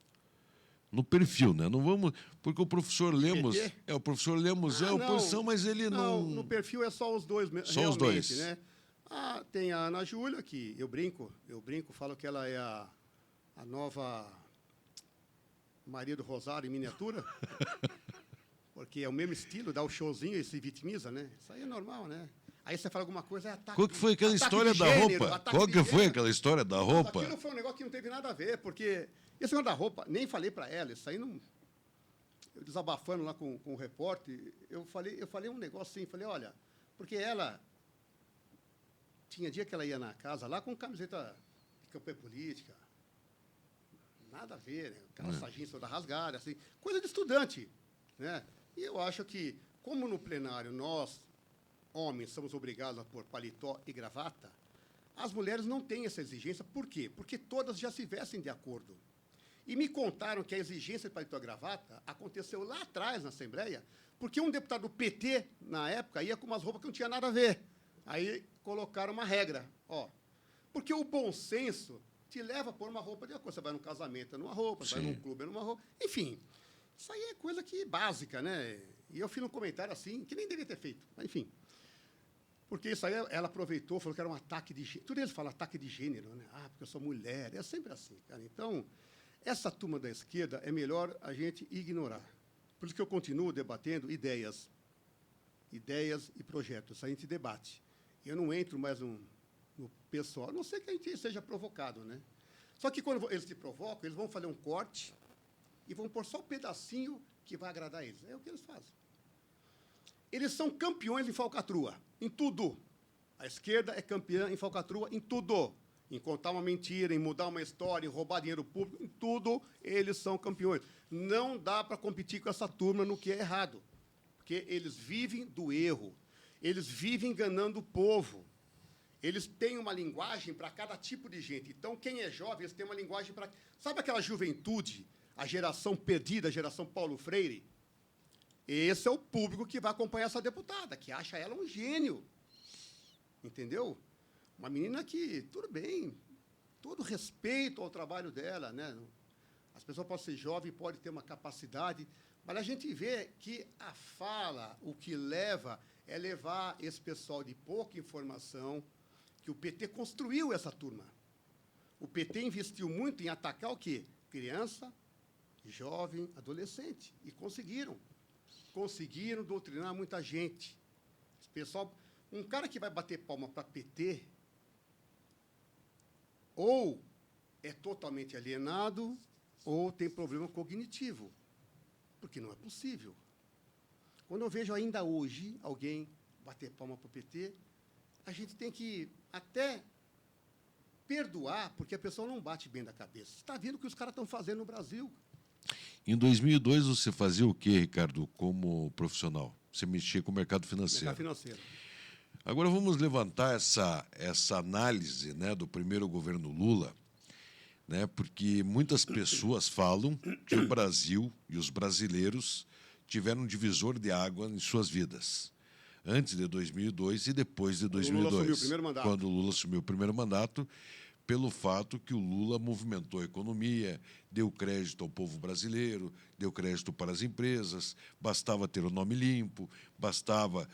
No perfil, né? Não vamos. Porque o professor Lemos. O professor Lemos é oposição, mas ele não. No perfil é só os dois mesmo. Só os dois. Né? Tem a Ana Júlia, que eu brinco, falo que ela é a nova Maria do Rosário em miniatura. Porque é o mesmo estilo, dá o showzinho e se vitimiza, né? Isso aí é normal, né? Aí você fala alguma coisa, é ataque. Qual que foi aquela história da roupa? Qual que foi aquela história da roupa? Aquilo foi um negócio que não teve nada a ver, porque esse negócio da roupa, nem falei para ela, isso aí não. Eu desabafando lá com o repórter, eu falei um negócio assim, falei, olha, porque ela tinha dia que ela ia na casa lá com camiseta de campanha política, nada a ver, né? Calça jeans toda rasgada, assim, coisa de estudante, né? E eu acho que, como no plenário nós, homens, somos obrigados a pôr paletó e gravata, as mulheres não têm essa exigência. Por quê? Porque todas já se vestem de acordo. E me contaram que a exigência de paletó e gravata aconteceu lá atrás, na Assembleia, porque um deputado do PT, na época, ia com umas roupas que não tinha nada a ver. Aí colocaram uma regra. Porque o bom senso te leva a pôr uma roupa de acordo. Você vai num casamento, é numa roupa, você vai num clube, é numa roupa. Enfim, isso aí é coisa que básica, né? E eu fiz um comentário assim, que nem devia ter feito, mas enfim. Porque isso aí ela aproveitou, falou que era um ataque de gênero. Tudo eles falam ataque de gênero, né? Porque eu sou mulher. É sempre assim, cara. Então, essa turma da esquerda é melhor a gente ignorar. Por isso que eu continuo debatendo ideias e projetos. A gente debate. Eu não entro mais no pessoal, a não ser que a gente seja provocado, né? Só que quando eles se provocam, eles vão fazer um corte e vão pôr só um pedacinho que vai agradar eles. É o que eles fazem. Eles são campeões em falcatrua, em tudo. A esquerda é campeã em falcatrua em tudo. Em contar uma mentira, em mudar uma história, em roubar dinheiro público, em tudo eles são campeões. Não dá para competir com essa turma no que é errado, porque eles vivem do erro, eles vivem enganando o povo. Eles têm uma linguagem para cada tipo de gente. Então, quem é jovem, eles têm uma linguagem para... Sabe aquela juventude, a geração perdida, a geração Paulo Freire? Esse é o público que vai acompanhar essa deputada, que acha ela um gênio. Entendeu? Uma menina que, tudo bem, todo respeito ao trabalho dela, né? As pessoas podem ser jovens, podem ter uma capacidade, mas a gente vê que a fala, o que leva, é levar esse pessoal de pouca informação, que o PT construiu essa turma. O PT investiu muito em atacar o quê? Criança, jovem, adolescente. E conseguiram. Conseguiram doutrinar muita gente. Esse pessoal, um cara que vai bater palma para PT, ou é totalmente alienado, ou tem problema cognitivo. Porque não é possível. Quando eu vejo ainda hoje alguém bater palma para o PT, a gente tem que até perdoar, porque a pessoa não bate bem da cabeça. Você está vendo o que os caras estão fazendo no Brasil? Em 2002, você fazia o quê, Ricardo, como profissional? Você mexia com o mercado financeiro. Mercado financeiro. Agora vamos levantar essa análise, né, do primeiro governo Lula, né, porque muitas pessoas falam que o Brasil e os brasileiros tiveram um divisor de água em suas vidas, antes de 2002 e depois de 2002, quando o Lula assumiu o primeiro mandato, pelo fato que o Lula movimentou a economia, deu crédito ao povo brasileiro, deu crédito para as empresas, bastava ter o nome limpo, bastava...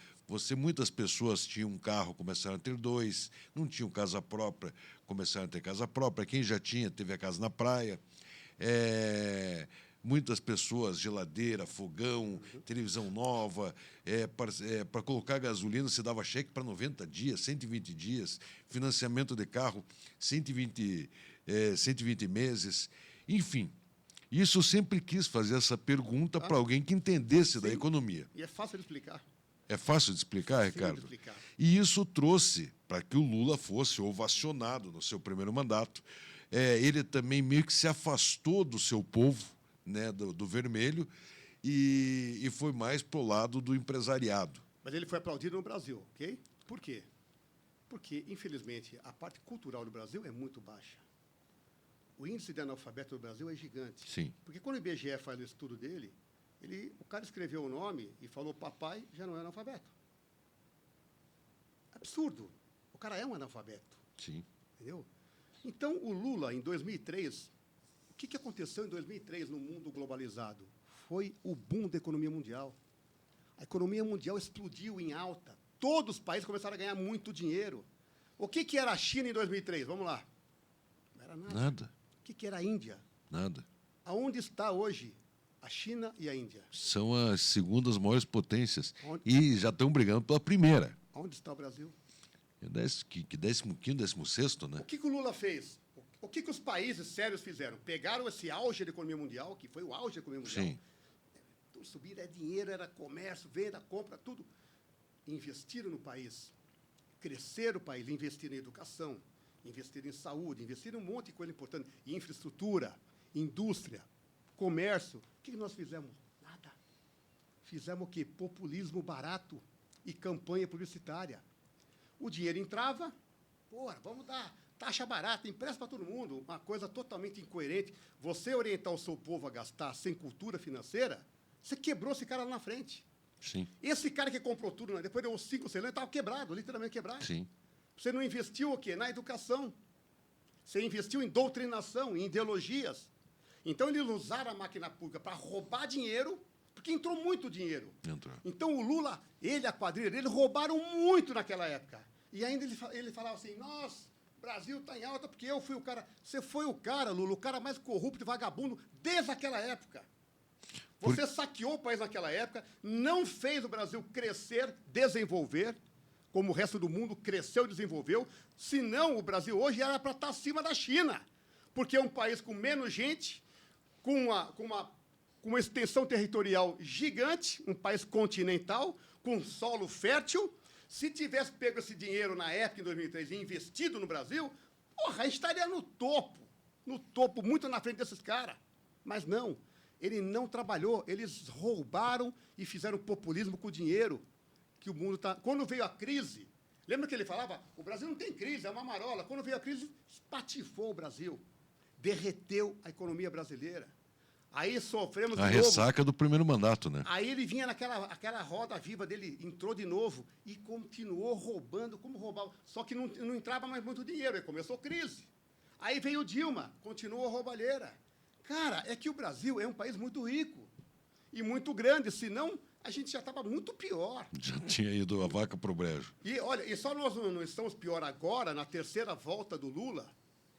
Muitas pessoas tinham um carro, começaram a ter dois, não tinham casa própria, começaram a ter casa própria, quem já tinha, teve a casa na praia. Muitas pessoas, geladeira, fogão, televisão nova, para colocar gasolina, se dava cheque para 90 dias, 120 dias, financiamento de carro, 120 meses, enfim. Isso eu sempre quis fazer essa pergunta para alguém que entendesse da economia. E é fácil de explicar. É fácil de explicar, Ricardo? Sim, de explicar. E isso trouxe para que o Lula fosse ovacionado no seu primeiro mandato. Ele também meio que se afastou do seu povo, né, do vermelho, e foi mais para o lado do empresariado. Mas ele foi aplaudido no Brasil, ok? Por quê? Porque, infelizmente, a parte cultural do Brasil é muito baixa. O índice de analfabeto do Brasil é gigante. Sim. Porque quando o IBGE faz o estudo dele, o cara escreveu o nome e falou papai, já não é analfabeto. Absurdo. O cara é um analfabeto. Sim. Entendeu? Então, o Lula, em 2003, o que aconteceu em 2003 no mundo globalizado? Foi o boom da economia mundial. A economia mundial explodiu em alta. Todos os países começaram a ganhar muito dinheiro. O que era a China em 2003? Vamos lá. Não era nada. Nada. O que era a Índia? Nada. Aonde está hoje a China e a Índia? São as segundas maiores potências. E já estão brigando pela primeira. Onde está o Brasil? 15º, 16º, né? O que o Lula fez? O que os países sérios fizeram? Pegaram esse auge da economia mundial, que foi o auge da economia mundial. Sim. Tudo subir, dinheiro, era comércio, venda, compra, tudo. Investiram no país. Cresceram o país, investiram em educação, investiram em saúde, investiram em um monte de coisa importante. Infraestrutura, indústria, comércio. O que nós fizemos? Nada. Fizemos o quê? Populismo barato e campanha publicitária. O dinheiro entrava, vamos dar taxa barata, empresta para todo mundo, uma coisa totalmente incoerente. Você orientar o seu povo a gastar sem cultura financeira, você quebrou esse cara lá na frente. Sim. Esse cara que comprou tudo, né, depois deu 5 ou 6 anos, estava quebrado, literalmente quebrado. Sim. Você não investiu o quê? Na educação. Você investiu em doutrinação, em ideologias. Então, eles usaram a máquina pública para roubar dinheiro, porque entrou muito dinheiro. Entrou. Então, o Lula, a quadrilha dele, roubaram muito naquela época. E ainda ele falava assim, nossa, o Brasil está em alta porque eu fui o cara. Você foi o cara, Lula, o cara mais corrupto e vagabundo desde aquela época. Você saqueou o país naquela época, não fez o Brasil crescer, desenvolver, como o resto do mundo cresceu e desenvolveu, senão o Brasil hoje era para estar acima da China, porque é um país com menos gente, com uma extensão territorial gigante, um país continental, com solo fértil. Se tivesse pego esse dinheiro na época, em 2003, e investido no Brasil, a gente estaria no topo, muito na frente desses caras. Mas não, ele não trabalhou, eles roubaram e fizeram populismo com o dinheiro que o mundo está... Quando veio a crise, lembra que ele falava, o Brasil não tem crise, é uma marola. Quando veio a crise, espatifou o Brasil, derreteu a economia brasileira. Aí sofremos de novo. A ressaca do primeiro mandato, né? Aí ele vinha aquela roda viva dele, entrou de novo e continuou roubando, como roubava. Só que não entrava mais muito dinheiro, aí começou a crise. Aí veio Dilma, continuou a roubalheira. Cara, é que o Brasil é um país muito rico e muito grande, senão a gente já estava muito pior. Já tinha ido a vaca para o brejo. E, olha, e só nós não estamos pior agora, na terceira volta do Lula.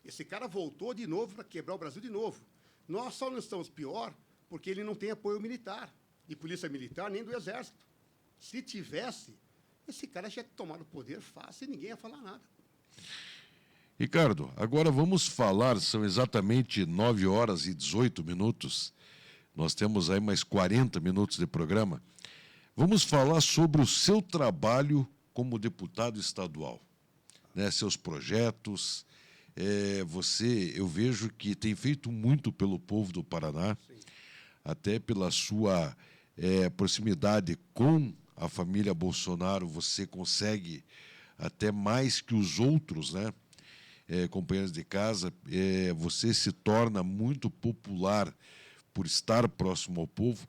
Esse cara voltou de novo para quebrar o Brasil de novo. Nós só não estamos pior porque ele não tem apoio militar, e polícia militar, nem do Exército. Se tivesse, esse cara já tinha tomado o poder fácil e ninguém ia falar nada. Ricardo, agora vamos falar, são exatamente 9h18. Nós temos aí mais 40 minutos de programa. Vamos falar sobre o seu trabalho como deputado estadual, né? Seus projetos, eu vejo que tem feito muito pelo povo do Paraná, Sim. até pela sua proximidade com a família Bolsonaro, você consegue até mais que os outros, né? Companheiros de casa, você se torna muito popular por estar próximo ao povo.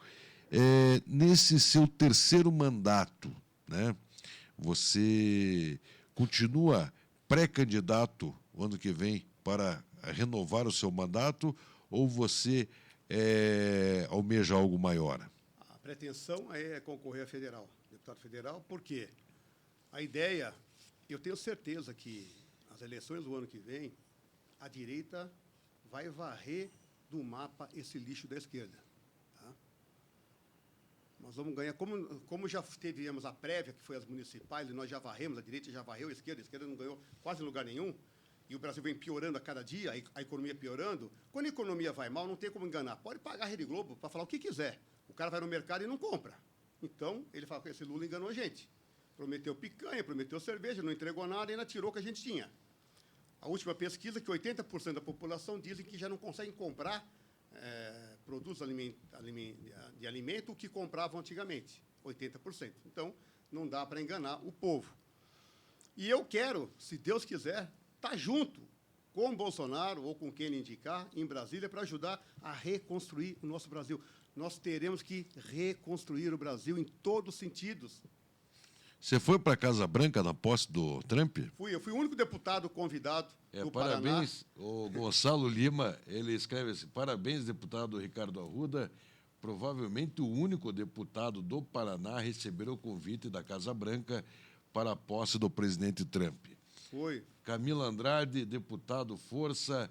Nesse seu terceiro mandato, né? Você continua pré-candidato o ano que vem para renovar o seu mandato ou você almeja algo maior? A pretensão é concorrer a federal, deputado federal, porque a ideia, eu tenho certeza que as eleições do ano que vem, a direita vai varrer do mapa esse lixo da esquerda. Tá? Nós vamos ganhar, como já tivemos a prévia, que foi as municipais, e nós já varremos, a direita já varreu a esquerda não ganhou quase lugar nenhum, e o Brasil vem piorando a cada dia, a economia piorando. Quando a economia vai mal, não tem como enganar. Pode pagar a Rede Globo para falar o que quiser. O cara vai no mercado e não compra. Então, ele fala que esse Lula enganou a gente. Prometeu picanha, prometeu cerveja, não entregou nada e ainda tirou o que a gente tinha. A última pesquisa, que 80% da população dizem que já não conseguem comprar produtos de alimento que compravam antigamente, 80%. Então, não dá para enganar o povo. E eu quero, se Deus quiser, estar junto com o Bolsonaro ou com quem ele indicar em Brasília para ajudar a reconstruir o nosso Brasil. Nós teremos que reconstruir o Brasil em todos os sentidos. Você foi para a Casa Branca na posse do Trump? Eu fui o único deputado convidado do parabéns, Paraná. o Gonçalo Lima, ele escreve assim: parabéns, deputado Ricardo Arruda, provavelmente o único deputado do Paraná a receber o convite da Casa Branca para a posse do presidente Trump. Foi. Camila Andrade, deputado, força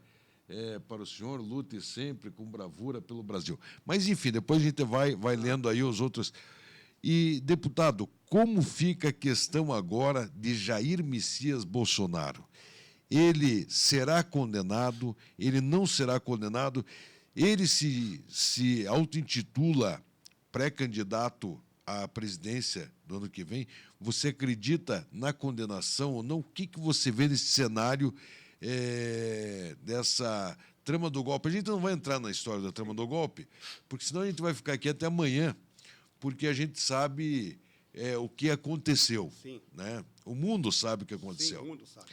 para o senhor, lute sempre com bravura pelo Brasil. Mas, enfim, depois a gente vai lendo aí os outros. E, deputado, como fica a questão agora de Jair Messias Bolsonaro? Ele será condenado? Ele não será condenado? Ele se auto-intitula pré-candidato à presidência do ano que vem. Você acredita na condenação ou não? O que você vê nesse cenário dessa trama do golpe? A gente não vai entrar na história da trama do golpe, porque senão a gente vai ficar aqui até amanhã, porque a gente sabe o que aconteceu. Sim. Né? O mundo sabe o que aconteceu. Sim, o mundo sabe.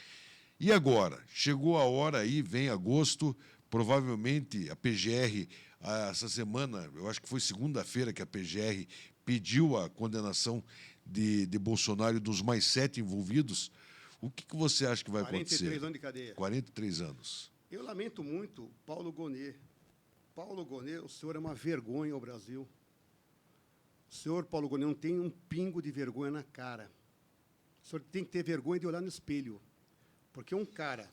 E agora? Chegou a hora aí, vem agosto, provavelmente a PGR, essa semana, eu acho que foi segunda-feira que a PGR pediu a condenação de Bolsonaro e dos mais 7 envolvidos. O que você acha que vai acontecer? 43 anos de cadeia. 43 anos. Eu lamento muito Paulo Gonet. Paulo Gonet, o senhor é uma vergonha ao Brasil. O senhor, Paulo Gonet, não tem um pingo de vergonha na cara. O senhor tem que ter vergonha de olhar no espelho. Porque um cara,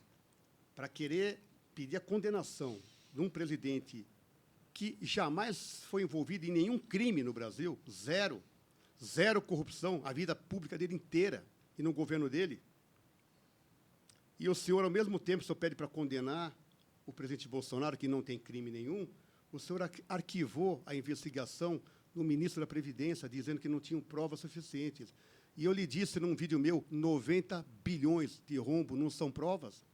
para querer pedir a condenação de um presidente que jamais foi envolvido em nenhum crime no Brasil, zero corrupção, a vida pública dele inteira, e no governo dele, e o senhor, ao mesmo tempo, o senhor pede para condenar o presidente Bolsonaro, que não tem crime nenhum, o senhor arquivou a investigação do ministro da Previdência, dizendo que não tinham provas suficientes. E eu lhe disse num vídeo meu, 90 bilhões de rombo não são provas?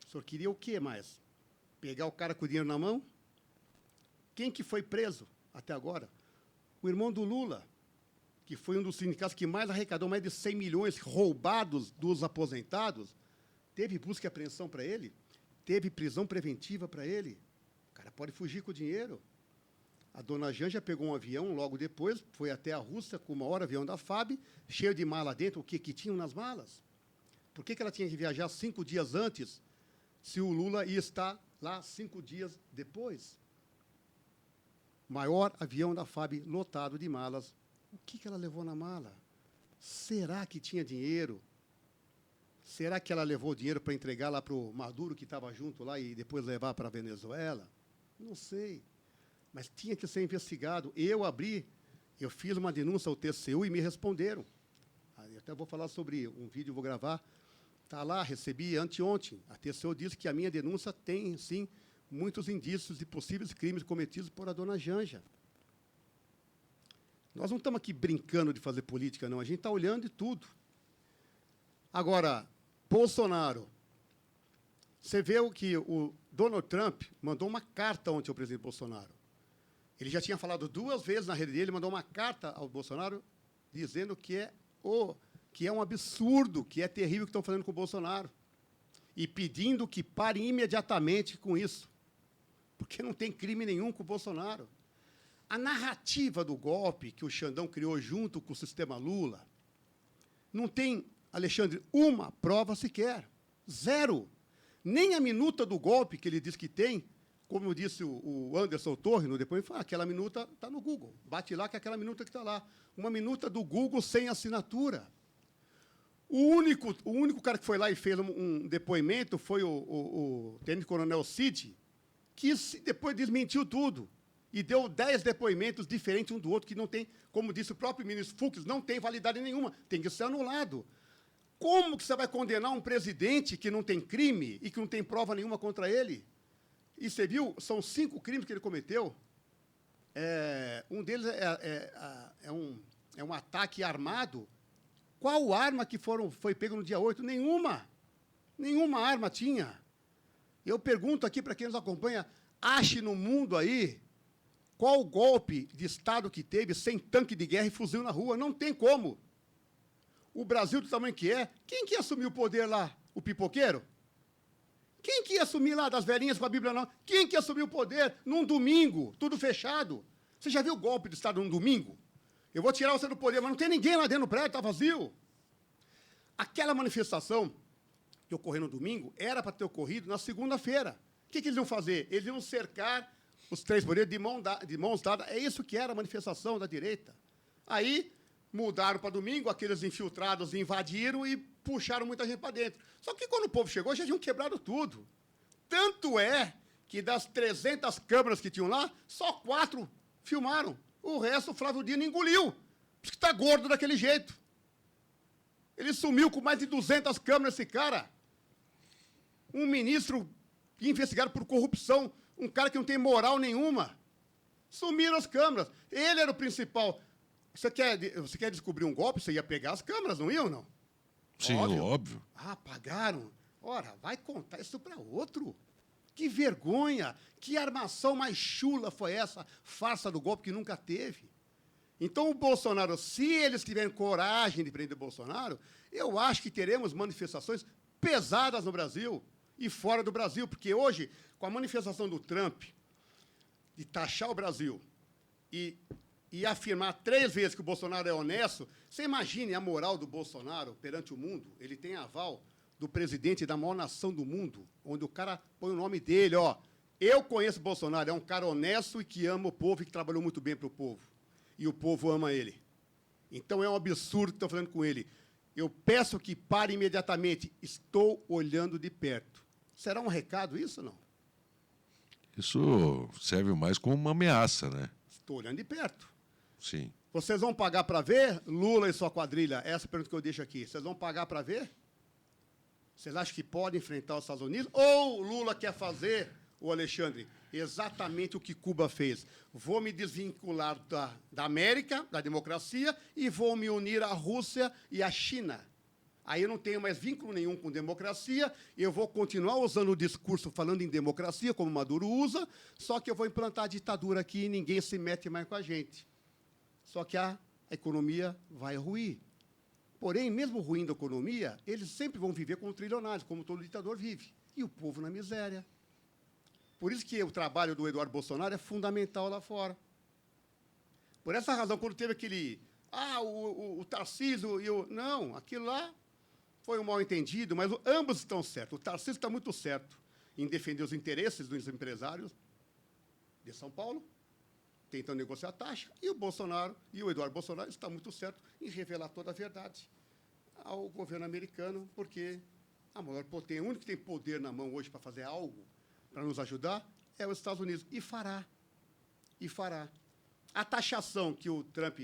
O senhor queria o quê mais? Pegar o cara com o dinheiro na mão? Quem que foi preso até agora? O irmão do Lula, que foi um dos sindicatos que mais arrecadou mais de 100 milhões roubados dos aposentados, teve busca e apreensão para ele, teve prisão preventiva para ele. O cara pode fugir com o dinheiro. A dona Janja pegou um avião logo depois, foi até a Rússia com o maior avião da FAB, cheio de mala dentro, o que tinham nas malas? Por que ela tinha que viajar 5 dias antes, se o Lula ia estar lá 5 dias depois? Maior avião da FAB lotado de malas. O que ela levou na mala? Será que tinha dinheiro? Será que ela levou dinheiro para entregar lá para o Maduro, que estava junto lá, e depois levar para a Venezuela? Não sei. Mas tinha que ser investigado. Eu fiz uma denúncia ao TCU e me responderam. Eu até vou falar sobre um vídeo, vou gravar. Está lá, recebi anteontem. A TCU disse que a minha denúncia tem, sim, muitos indícios de possíveis crimes cometidos por a dona Janja. Nós não estamos aqui brincando de fazer política, não. A gente está olhando de tudo. Agora, Bolsonaro, você vê que o Donald Trump mandou uma carta ontem ao presidente Bolsonaro. Ele já tinha falado 2 vezes na rede dele, mandou uma carta ao Bolsonaro dizendo que é um absurdo, que é terrível o que estão fazendo com o Bolsonaro. E pedindo que pare imediatamente com isso. Porque não tem crime nenhum com o Bolsonaro. A narrativa do golpe que o Xandão criou junto com o sistema Lula não tem, Alexandre, uma prova sequer. 0. Nem a minuta do golpe que ele diz que tem, como disse o Anderson Torres no depoimento, falou, aquela minuta está no Google. Bate lá que é aquela minuta que está lá. Uma minuta do Google sem assinatura. O único cara que foi lá e fez um depoimento foi o tenente-coronel Cid, que depois desmentiu tudo. E deu 10 depoimentos diferentes um do outro, que não tem, como disse o próprio ministro Fux, não tem validade nenhuma, tem que ser anulado. Como que você vai condenar um presidente que não tem crime e que não tem prova nenhuma contra ele? E você viu, são 5 crimes que ele cometeu. Um deles é um ataque armado. Qual arma que foi pego no dia 8? Nenhuma. Nenhuma arma tinha. Eu pergunto aqui para quem nos acompanha, ache no mundo aí qual golpe de Estado que teve sem tanque de guerra e fuzil na rua. Não tem como. O Brasil do tamanho que é, quem que assumiu o poder lá? O pipoqueiro? Quem que ia assumir lá das velhinhas com a Bíblia não? Quem que assumiu o poder num domingo, tudo fechado? Você já viu o golpe de Estado num domingo? Eu vou tirar você do poder, mas não tem ninguém lá dentro do prédio, está vazio. Aquela manifestação que ocorreu no domingo era para ter ocorrido na segunda-feira. O que eles iam fazer? Eles iam cercar os 3 poderes de mãos dadas. É isso que era a manifestação da direita. Aí mudaram para domingo, aqueles infiltrados invadiram e puxaram muita gente para dentro. Só que quando o povo chegou, já tinham quebrado tudo. Tanto é que das 300 câmeras que tinham lá, só 4 filmaram. O resto o Flávio Dino engoliu. Por isso que está gordo daquele jeito. Ele sumiu com mais de 200 câmeras, esse cara. Um ministro investigado por corrupção, um cara que não tem moral nenhuma. Sumiram as câmeras. Ele era o principal. Você quer descobrir um golpe? Você ia pegar as câmeras, não ia ou não? Sim, óbvio. Ah, pagaram. Ora, vai contar isso para outro. Que vergonha! Que armação mais chula foi essa farsa do golpe que nunca teve? Então, o Bolsonaro, se eles tiverem coragem de prender o Bolsonaro, eu acho que teremos manifestações pesadas no Brasil e fora do Brasil, porque hoje, com a manifestação do Trump de taxar o Brasil e afirmar 3 vezes que o Bolsonaro é honesto, você imagine a moral do Bolsonaro perante o mundo. Ele tem aval do presidente da maior nação do mundo, onde o cara põe o nome dele, ó. Eu conheço o Bolsonaro, é um cara honesto e que ama o povo e que trabalhou muito bem para o povo. E o povo ama ele. Então, é um absurdo que estão falando com ele. Eu peço que pare imediatamente. Estou olhando de perto. Será um recado isso ou não? Isso serve mais como uma ameaça, né? Estou olhando de perto. Sim. Vocês vão pagar para ver Lula e sua quadrilha? Essa é a pergunta que eu deixo aqui. Vocês vão pagar para ver? Vocês acham que pode enfrentar os Estados Unidos? Ou Lula quer fazer, o Alexandre, exatamente o que Cuba fez? Vou me desvincular da América, da democracia, e vou me unir à Rússia e à China. Aí eu não tenho mais vínculo nenhum com democracia, eu vou continuar usando o discurso falando em democracia, como Maduro usa, só que eu vou implantar a ditadura aqui e ninguém se mete mais com a gente. Só que a economia vai ruir. Porém, mesmo ruindo a economia, eles sempre vão viver como trilionários, como todo ditador vive. E o povo na miséria. Por isso que o trabalho do Eduardo Bolsonaro é fundamental lá fora. Por essa razão, quando teve aquele... o Tarcísio e o... Não, aquilo lá foi um mal-entendido, mas ambos estão certos. O Tarcísio está muito certo em defender os interesses dos empresários de São Paulo, tentando negociar a taxa, e o Bolsonaro, e o Eduardo Bolsonaro está muito certo em revelar toda a verdade ao governo americano, porque a maior potência, o único que tem poder na mão hoje para fazer algo, para nos ajudar, é os Estados Unidos. E fará. E fará. A taxação que o Trump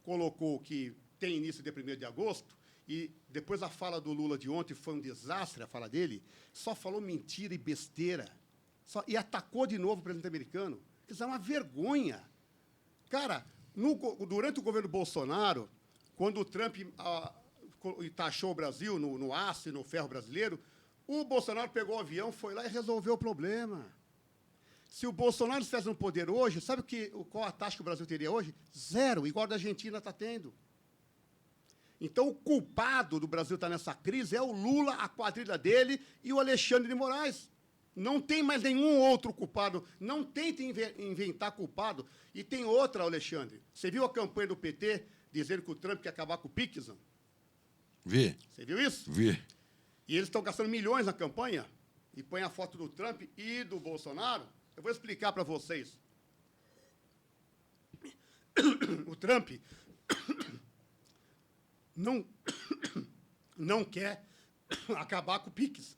colocou, que tem início de 1º de agosto, e depois a fala do Lula de ontem foi um desastre, a fala dele, só falou mentira e besteira, e atacou de novo o presidente americano. Isso é uma vergonha. Cara, Durante o governo Bolsonaro, quando o Trump taxou o Brasil no aço e no ferro brasileiro, o Bolsonaro pegou o avião, foi lá e resolveu o problema. Se o Bolsonaro estivesse no poder hoje, sabe qual a taxa que o Brasil teria hoje? 0, igual a da Argentina está tendo. Então, o culpado do Brasil estar nessa crise é o Lula, a quadrilha dele e o Alexandre de Moraes. Não tem mais nenhum outro culpado. Não tente inventar culpado. E tem outra, Alexandre. Você viu a campanha do PT dizendo que o Trump quer acabar com o Pix? Não? Vi. Você viu isso? Vi. E eles estão gastando milhões na campanha e põem a foto do Trump e do Bolsonaro. Eu vou explicar para vocês. O Trump não quer acabar com o Pix.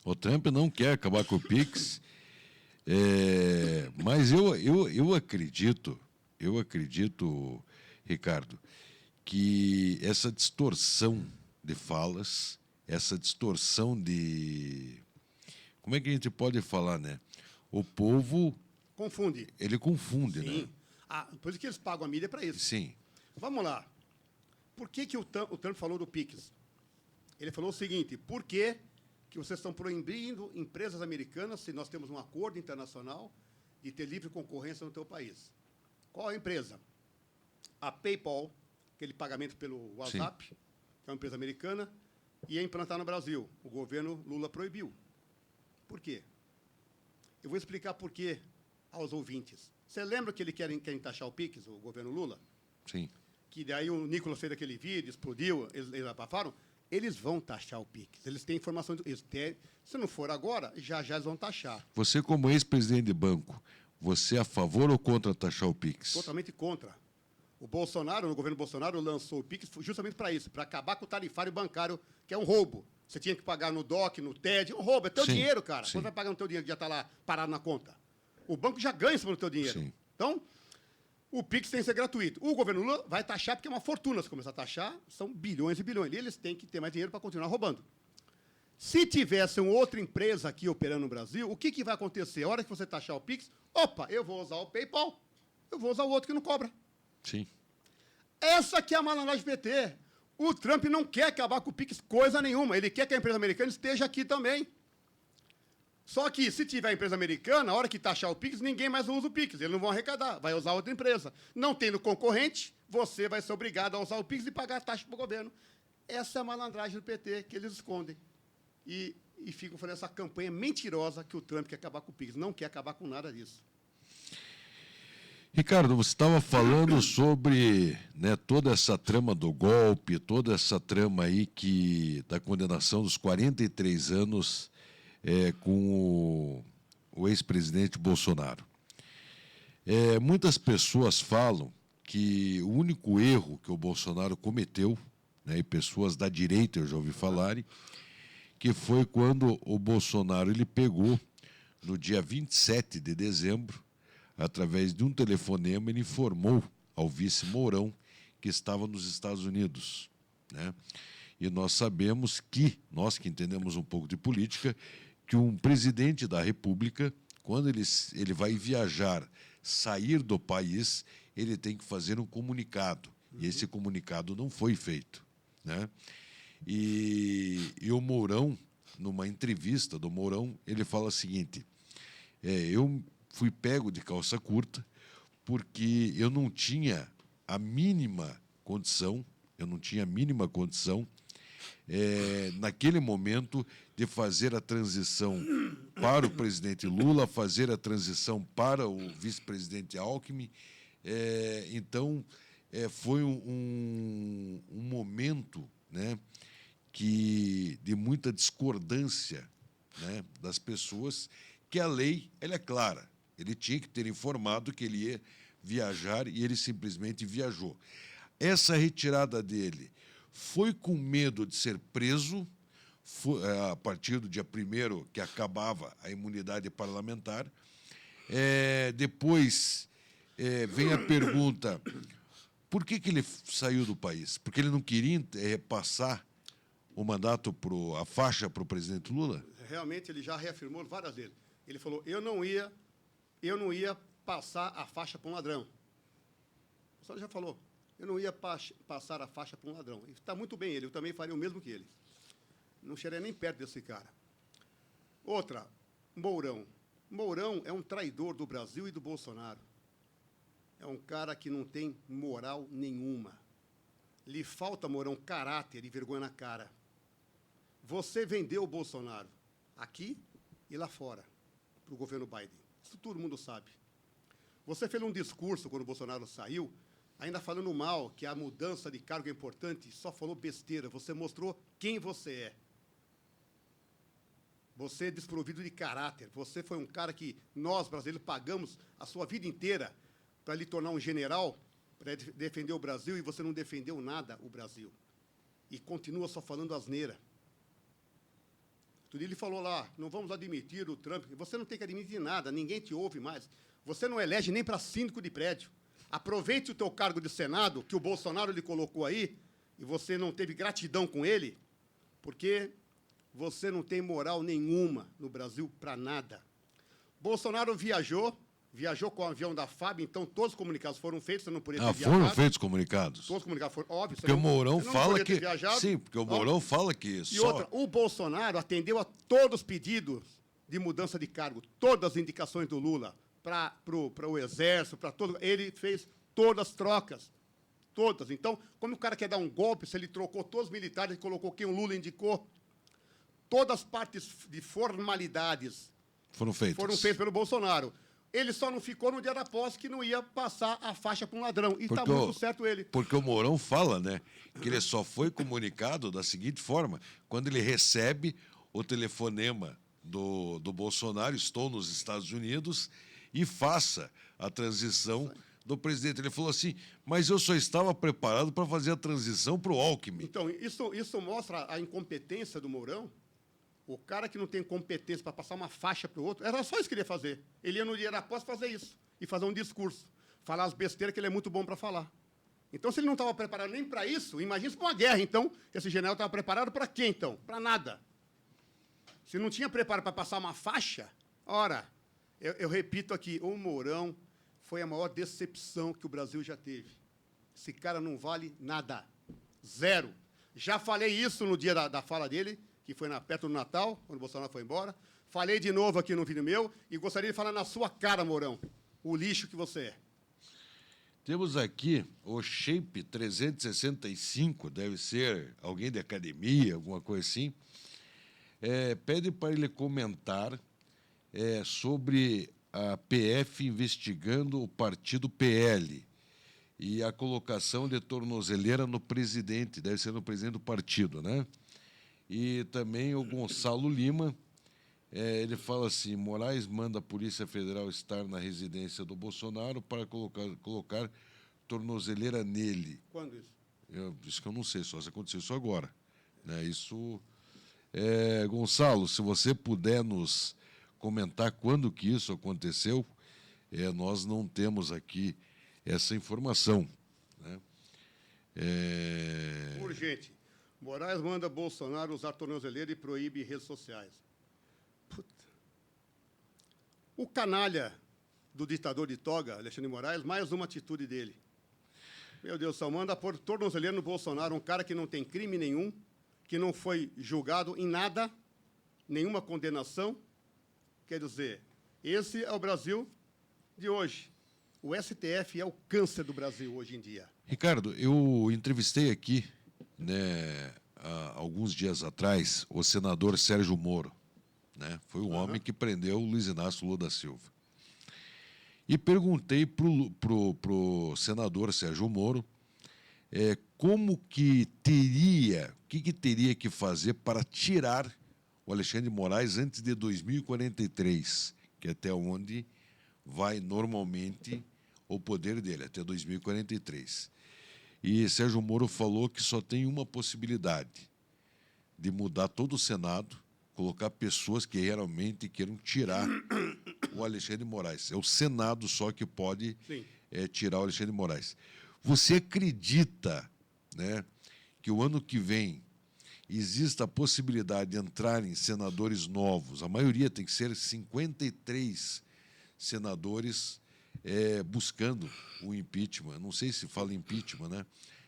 O Trump não quer acabar com o Pix, mas eu acredito, Ricardo, que essa distorção de falas, essa distorção de... Como é que a gente pode falar, né? O povo... Confunde. Ele confunde, Sim. né? Por isso que eles pagam a mídia para isso. Sim. Vamos lá. Por que o Trump falou do Pix? Ele falou o seguinte: por que vocês estão proibindo empresas americanas, se nós temos um acordo internacional, de ter livre concorrência no teu país? Qual a empresa? A PayPal, aquele pagamento pelo WhatsApp, Sim. que é uma empresa americana, ia implantar no Brasil. O governo Lula proibiu. Por quê? Eu vou explicar por quê aos ouvintes. Você lembra que eles querem taxar o Pix, o governo Lula? Sim. Que daí o Nicolas fez aquele vídeo, explodiu, eles abafaram. Eles vão taxar o Pix. Eles têm informação. Se não for agora, já eles vão taxar. Você, como ex-presidente de banco, você é a favor ou contra taxar o Pix? Totalmente contra. O governo Bolsonaro, lançou o Pix justamente para isso, para acabar com o tarifário bancário, que é um roubo. Você tinha que pagar no DOC, no TED, é um roubo, é teu dinheiro, cara. Sim. Quando vai pagar no teu dinheiro que já está lá parado na conta? O banco já ganha em cima do teu dinheiro. Sim. Então, o Pix tem que ser gratuito. O governo Lula vai taxar, porque é uma fortuna. Se começar a taxar, são bilhões e bilhões. E eles têm que ter mais dinheiro para continuar roubando. Se tivesse uma outra empresa aqui operando no Brasil, o que vai acontecer? A hora que você taxar o Pix, opa, eu vou usar o PayPal, eu vou usar o outro que não cobra. Sim. Essa que é a malandragem do PT. O Trump não quer acabar com o Pix coisa nenhuma. Ele quer que a empresa americana esteja aqui também. Só que, se tiver a empresa americana, a hora que taxar o Pix, ninguém mais usa o Pix. Eles não vão arrecadar, vai usar outra empresa. Não tendo concorrente, você vai ser obrigado a usar o Pix e pagar a taxa para o governo. Essa é a malandragem do PT, que eles escondem. E ficam fazendo essa campanha mentirosa que o Trump quer acabar com o Pix. Não quer acabar com nada disso. Ricardo, você estava falando sobre, né, toda essa trama do golpe, toda essa trama aí da condenação dos 43 anos com o ex-presidente Bolsonaro. Muitas pessoas falam que o único erro que o Bolsonaro cometeu, né, e pessoas da direita eu já ouvi falarem, que foi quando o Bolsonaro ele pegou, no dia 27 de dezembro, através de um telefonema, ele informou ao vice Mourão que estava nos Estados Unidos, né? E nós sabemos que, nós que entendemos um pouco de política, que um presidente da República, quando ele vai viajar, sair do país, ele tem que fazer um comunicado. E esse comunicado não foi feito, né? E o Mourão, numa entrevista do Mourão, ele fala o seguinte: eu fui pego de calça curta porque eu não tinha a mínima condição, naquele momento, de fazer a transição para o presidente Lula, fazer a transição para o vice-presidente Alckmin. Então, foi um momento, né, de muita discordância, né, das pessoas, que a lei ela é clara. Ele tinha que ter informado que ele ia viajar e ele simplesmente viajou. Essa retirada dele foi com medo de ser preso, a partir do dia 1º, que acabava a imunidade parlamentar. Depois vem a pergunta: por que ele saiu do país? Porque ele não queria passar o mandato, a faixa para o presidente Lula? Realmente, ele já reafirmou várias vezes. Ele falou: eu não ia passar a faixa para um ladrão. Bolsonaro já falou, eu não ia passar a faixa para um ladrão. E está muito bem ele, eu também faria o mesmo que ele. Não chegaria nem perto desse cara. Outra, Mourão. Mourão é um traidor do Brasil e do Bolsonaro. É um cara que não tem moral nenhuma. Lhe falta, Mourão, caráter e vergonha na cara. Você vendeu o Bolsonaro aqui e lá fora para o governo Biden. Isso todo mundo sabe. Você fez um discurso quando o Bolsonaro saiu, ainda falando mal, que a mudança de cargo é importante, só falou besteira. Você mostrou quem você é. Você é desprovido de caráter. Você foi um cara que nós, brasileiros, pagamos a sua vida inteira para lhe tornar um general, para defender o Brasil, e você não defendeu nada o Brasil. E continua só falando asneira. Outro dia ele falou lá, não vamos admitir o Trump. Você não tem que admitir nada, ninguém te ouve mais. Você não elege nem para síndico de prédio. Aproveite o teu cargo de Senado, que o Bolsonaro lhe colocou aí, e você não teve gratidão com ele, porque você não tem moral nenhuma no Brasil para nada. Bolsonaro viajou com o avião da FAB, então todos os comunicados foram feitos, você não poderia ter viajado. Foram feitos comunicados. Todos os comunicados foram, óbvio. Porque o Mourão fala que... Viajado. Sim, porque o Mourão fala que E outra, o Bolsonaro atendeu a todos os pedidos de mudança de cargo, todas as indicações do Lula para o Exército, para todo... Ele fez todas as trocas, todas. Então, como o cara quer dar um golpe, se ele trocou todos os militares e colocou quem o Lula indicou, todas as partes de formalidades foram feitas pelo Bolsonaro. Ele só não ficou no dia da posse que não ia passar a faixa para um ladrão. E está muito certo ele. Porque o Mourão fala, né, que ele só foi comunicado da seguinte forma: quando ele recebe o telefonema do Bolsonaro, estou nos Estados Unidos, e faça a transição do presidente. Ele falou assim, mas eu só estava preparado para fazer a transição para o Alckmin. Então, isso mostra a incompetência do Mourão. O cara que não tem competência para passar uma faixa para o outro, era só isso que ele ia fazer. Ele ia no dia da posse fazer isso, e fazer um discurso, falar as besteiras que ele é muito bom para falar. Então, se ele não estava preparado nem para isso, imagina para uma guerra, então. Esse general estava preparado para quê, então? Para nada. Se não tinha preparo para passar uma faixa, ora, eu repito aqui, o Mourão foi a maior decepção que o Brasil já teve. Esse cara não vale nada. Zero. Já falei isso no dia da fala dele, que foi perto do Natal, quando o Bolsonaro foi embora. Falei de novo aqui no vídeo meu e gostaria de falar na sua cara, Mourão, o lixo que você é. Temos aqui o Shape 365, deve ser alguém de academia, alguma coisa assim. Pede para ele comentar sobre a PF investigando o partido PL e a colocação de tornozeleira no presidente, deve ser no presidente do partido, né? E também o Gonçalo Lima, ele fala assim, Moraes manda a Polícia Federal estar na residência do Bolsonaro para colocar tornozeleira nele. Quando isso? Isso que eu não sei, só se aconteceu isso agora. Né? Isso, Gonçalo, se você puder nos comentar quando que isso aconteceu, nós não temos aqui essa informação. Né? Urgente. Moraes manda Bolsonaro usar tornozeleira e proíbe redes sociais. Puta. O canalha do ditador de toga, Alexandre de Moraes, mais uma atitude dele. Meu Deus do céu, manda pôr tornozeleira no Bolsonaro, um cara que não tem crime nenhum, que não foi julgado em nada, nenhuma condenação. Quer dizer, esse é o Brasil de hoje. O STF é o câncer do Brasil hoje em dia. Ricardo, eu entrevistei aqui, né, há alguns dias atrás, o senador Sérgio Moro. Né? Foi o homem que prendeu o Luiz Inácio Lula da Silva. E perguntei para o senador Sérgio Moro como que teria, o que teria que fazer para tirar o Alexandre de Moraes antes de 2043, que é até onde vai normalmente o poder dele, até 2043. E Sérgio Moro falou que só tem uma possibilidade de mudar todo o Senado, colocar pessoas que realmente queiram tirar o Alexandre de Moraes. É o Senado só que pode tirar o Alexandre de Moraes. Você acredita, né, que o ano que vem exista a possibilidade de entrarem senadores novos? A maioria tem que ser 53 senadores buscando o impeachment, não sei se fala impeachment, né,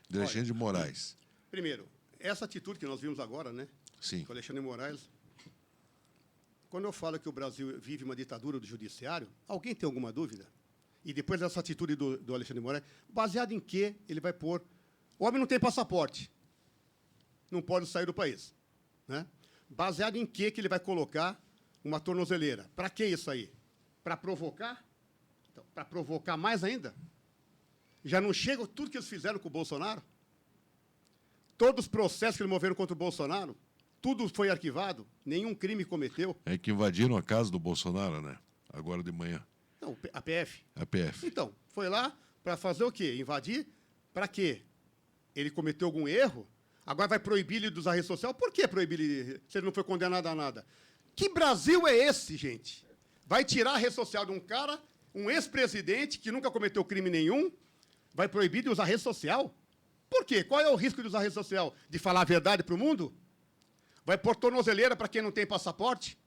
de Olha, Alexandre de Moraes. Primeiro, essa atitude que nós vimos agora, né, Sim. com o Alexandre de Moraes, quando eu falo que o Brasil vive uma ditadura do judiciário, alguém tem alguma dúvida? E depois dessa atitude do Alexandre de Moraes, baseado em que ele vai pôr... O homem não tem passaporte, não pode sair do país, né? Baseado em que ele vai colocar uma tornozeleira? Para que isso aí? Para provocar? Então, para provocar mais ainda? Já não chega tudo que eles fizeram com o Bolsonaro? Todos os processos que eles moveram contra o Bolsonaro, tudo foi arquivado, nenhum crime cometeu. É que invadiram a casa do Bolsonaro, né? Agora de manhã. Não, a PF. A PF. Então, foi lá para fazer o quê? Invadir? Para quê? Ele cometeu algum erro? Agora vai proibir ele de usar rede social? Por que proibir ele se ele não foi condenado a nada? Que Brasil é esse, gente? Vai tirar a rede social de um cara, um ex-presidente que nunca cometeu crime nenhum, vai proibir de usar rede social? Por quê? Qual é o risco de usar rede social? De falar a verdade para o mundo? Vai pôr tornozeleira para quem não tem passaporte?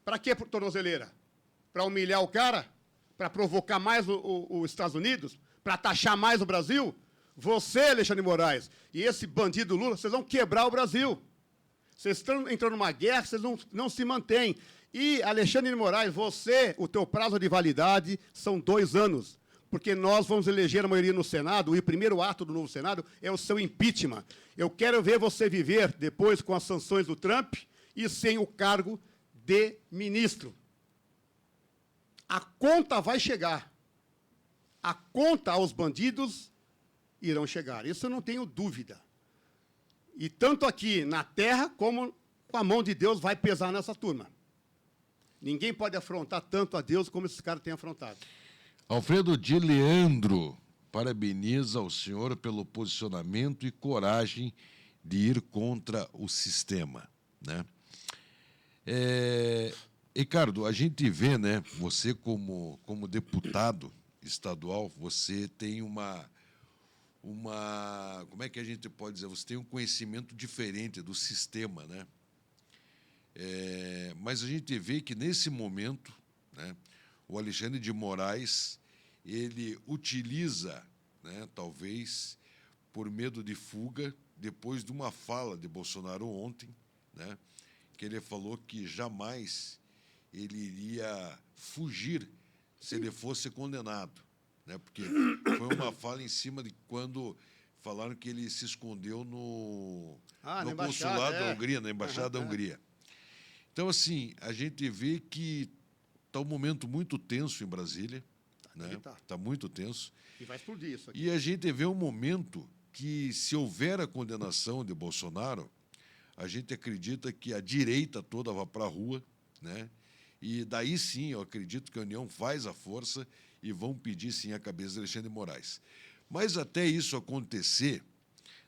Para que tornozeleira? Para humilhar o cara? Para provocar mais os Estados Unidos? Para taxar mais o Brasil? Você, Alexandre de Moraes, e esse bandido Lula, vocês vão quebrar o Brasil. Vocês estão entrando numa guerra, vocês não se mantêm. E, Alexandre de Moraes, você, o teu prazo de validade são 2 anos, porque nós vamos eleger a maioria no Senado, e o primeiro ato do novo Senado é o seu impeachment. Eu quero ver você viver depois com as sanções do Trump e sem o cargo de ministro. A conta vai chegar. A conta aos bandidos irão chegar. Isso eu não tenho dúvida. E tanto aqui na terra, como com a mão de Deus vai pesar nessa turma. Ninguém pode afrontar tanto a Deus como esses caras têm afrontado. Alfredo de Leandro parabeniza o senhor pelo posicionamento e coragem de ir contra o sistema, né? Ricardo, a gente vê, né, você como deputado estadual, você tem como é que a gente pode dizer? Você tem um conhecimento diferente do sistema, né? Mas a gente vê que, nesse momento, né, o Alexandre de Moraes, ele utiliza, né, talvez por medo de fuga, depois de uma fala de Bolsonaro ontem, né, que ele falou que jamais ele iria fugir se ele fosse condenado, né, porque foi uma fala em cima de quando falaram que ele se escondeu no consulado da Hungria, na Embaixada da Hungria. Então, assim, a gente vê que está um momento muito tenso em Brasília, né? Está muito tenso. E vai explodir isso aqui. E a gente vê um momento que, se houver a condenação de Bolsonaro, a gente acredita que a direita toda vai para a rua, né? E daí sim, eu acredito que a União faz a força e vão pedir sim a cabeça de Alexandre de Moraes. Mas até isso acontecer,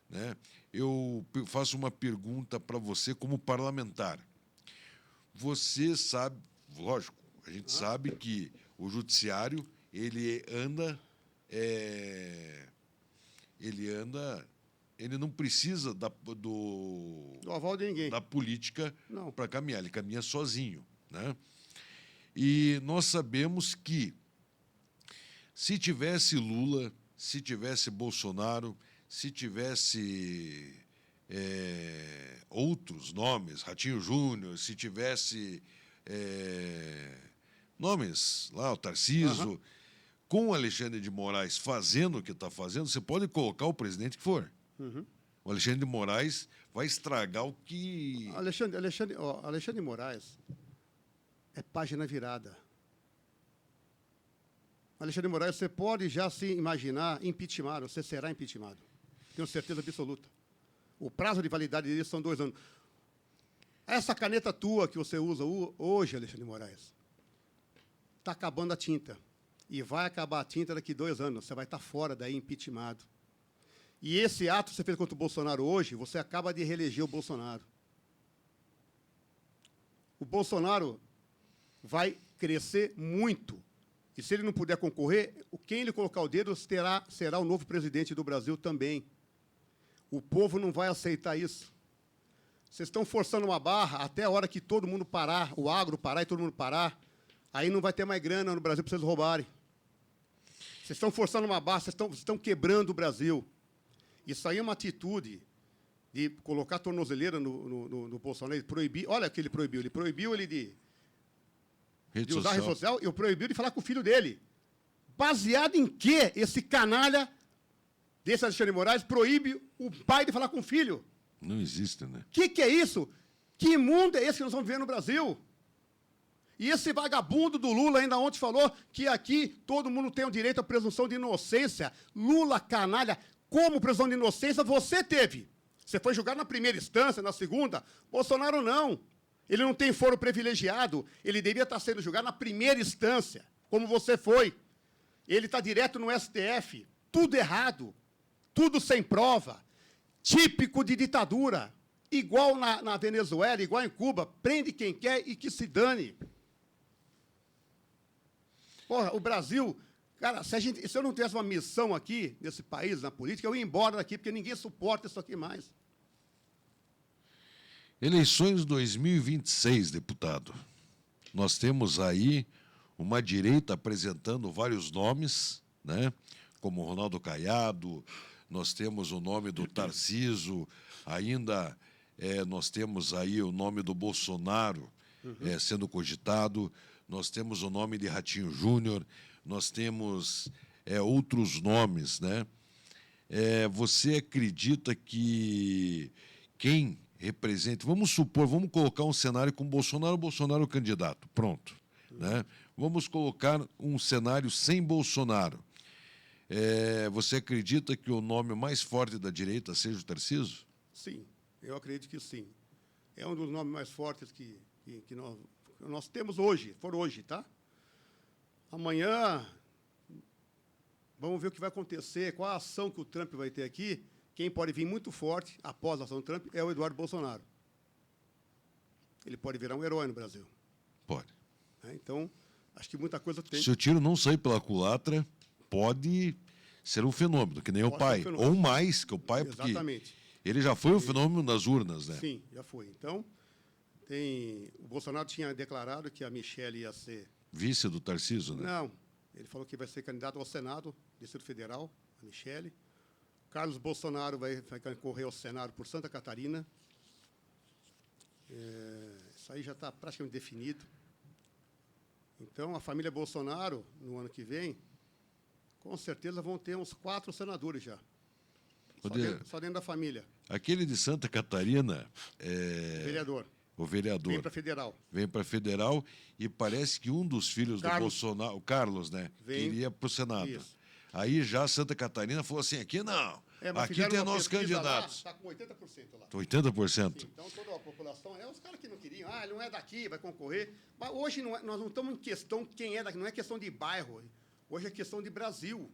né, eu faço uma pergunta para você como parlamentar. Você sabe, lógico, a gente sabe que o judiciário ele não precisa do aval de ninguém, da política para caminhar, ele caminha sozinho, né? E nós sabemos que, se tivesse Lula, se tivesse Bolsonaro, se tivesse outros nomes, Ratinho Júnior, se tivesse nomes lá, o Tarcísio, com o Alexandre de Moraes fazendo o que está fazendo, você pode colocar o presidente que for. O Alexandre de Moraes vai estragar o que... Alexandre de Moraes é página virada. Alexandre de Moraes, você pode já se imaginar impeachmentado, você será impeachmentado. Tenho certeza absoluta. O prazo de validade dele são 2 anos. Essa caneta tua que você usa hoje, Alexandre de Moraes, está acabando a tinta. E vai acabar a tinta daqui 2 anos. Você vai estar fora daí, impeachmentado. E esse ato que você fez contra o Bolsonaro hoje, você acaba de reeleger o Bolsonaro. O Bolsonaro vai crescer muito. E se ele não puder concorrer, quem ele colocar o dedo será o novo presidente do Brasil também. O povo não vai aceitar isso. Vocês estão forçando uma barra até a hora que todo mundo parar, o agro parar e todo mundo parar, aí não vai ter mais grana no Brasil para vocês roubarem. Vocês estão forçando uma barra, vocês estão quebrando o Brasil. Isso aí é uma atitude de colocar a tornozeleira no Bolsonaro, proibir. Olha o que ele proibiu. Ele proibiu ele de usar a rede social e proibiu de falar com o filho dele. Baseado em que esse canalha desse Alexandre de Moraes proíbe o pai de falar com o filho? Não existe, né? O que é isso? Que mundo é esse que nós vamos viver no Brasil? E esse vagabundo do Lula ainda ontem falou que aqui todo mundo tem o direito à presunção de inocência. Lula, canalha, como presunção de inocência você teve? Você foi julgado na primeira instância, na segunda? Bolsonaro não. Ele não tem foro privilegiado. Ele devia estar sendo julgado na primeira instância, como você foi. Ele está direto no STF. Tudo errado. Tudo sem prova. Típico de ditadura. Igual na Venezuela, igual em Cuba. Prende quem quer e que se dane. Porra, o Brasil... Cara, se eu não tivesse uma missão aqui, nesse país, na política, eu ia embora daqui, porque ninguém suporta isso aqui mais. Eleições 2026, deputado. Nós temos aí uma direita apresentando vários nomes, né? Como Ronaldo Caiado, nós temos o nome do Tarcísio, ainda nós temos aí o nome do Bolsonaro sendo cogitado, nós temos o nome de Ratinho Júnior, nós temos outros nomes, né? Você acredita que quem representa... Vamos supor, vamos colocar um cenário com Bolsonaro candidato, pronto. Né? Vamos colocar um cenário sem Bolsonaro. Você acredita que o nome mais forte da direita seja o Tarcísio? Sim, eu acredito que sim. É um dos nomes mais fortes que nós temos hoje, por hoje, tá? Amanhã, vamos ver o que vai acontecer, qual a ação que o Trump vai ter aqui. Quem pode vir muito forte após a ação do Trump é o Eduardo Bolsonaro. Ele pode virar um herói no Brasil. Pode. Então, acho que muita coisa tem. Se o tiro não sair pela culatra, pode ser um fenômeno, que nem o pai. Ou mais que o pai, exatamente. Porque ele já foi um fenômeno nas urnas, né? Sim, já foi. Então, o Bolsonaro tinha declarado que a Michelle ia ser... Vice do Tarcísio, né? Não, ele falou que vai ser candidato ao Senado, Distrito Federal, a Michelle. Carlos Bolsonaro vai concorrer ao Senado por Santa Catarina. Isso aí já está praticamente definido. Então, a família Bolsonaro, no ano que vem, com certeza vão ter uns 4 senadores já. Só dentro da família. Aquele de Santa Catarina... Vereador. O vereador. Vem para federal. Vem para federal e parece que um dos filhos do Bolsonaro, o Carlos, né, queria para o Senado. Isso. Aí já Santa Catarina falou assim, aqui não, aqui tem nossos candidatos. Está com 80% lá. 80%? Sim, então, toda a população, os caras que não queriam, ele não é daqui, vai concorrer. Mas hoje nós não estamos em questão quem é daqui, não é questão de bairro, hoje é questão de Brasil.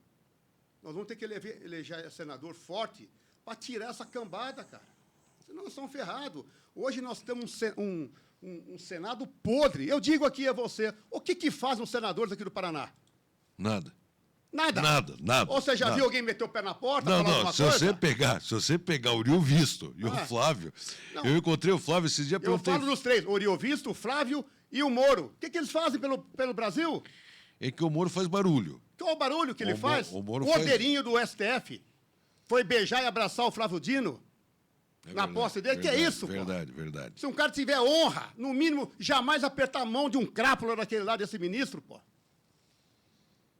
Nós vamos ter que eleger senador forte para tirar essa cambada, cara. Senão nós estamos ferrados. Hoje nós temos um Senado podre. Eu digo aqui a você, o que fazem os senadores aqui do Paraná? Nada. Nada? Nada. Ou você já viu alguém meter o pé na porta? Não, se você pegar o Uriel Visto e o Flávio, eu encontrei o Flávio esses dias. Eu falo dos 3, o Uriel Visto, o Flávio e o Moro. O que eles fazem pelo Brasil? É que o Moro faz barulho. Qual o barulho que ele faz? O Cordeirinho do STF. Foi beijar e abraçar o Flávio Dino. Na posse dele, que é isso, verdade. Se um cara tiver honra, no mínimo, jamais apertar a mão de um crápula daquele lá, desse ministro, pô.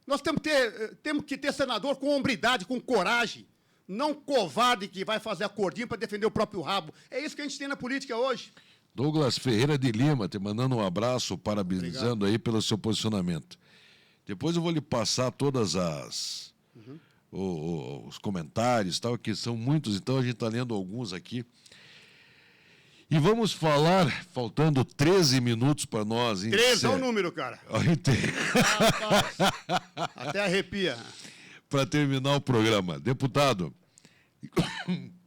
Nós temos que ter senador com hombridade, com coragem, não covarde que vai fazer acordinho para defender o próprio rabo. É isso que a gente tem na política hoje. Douglas Ferreira de Lima, te mandando um abraço, parabenizando aí pelo seu posicionamento. Depois eu vou lhe passar todas os comentários, tal, que são muitos, então a gente está lendo alguns aqui. E vamos falar, faltando 13 minutos para nós. 13 é o número, cara. Até arrepia. Para terminar o programa. Deputado,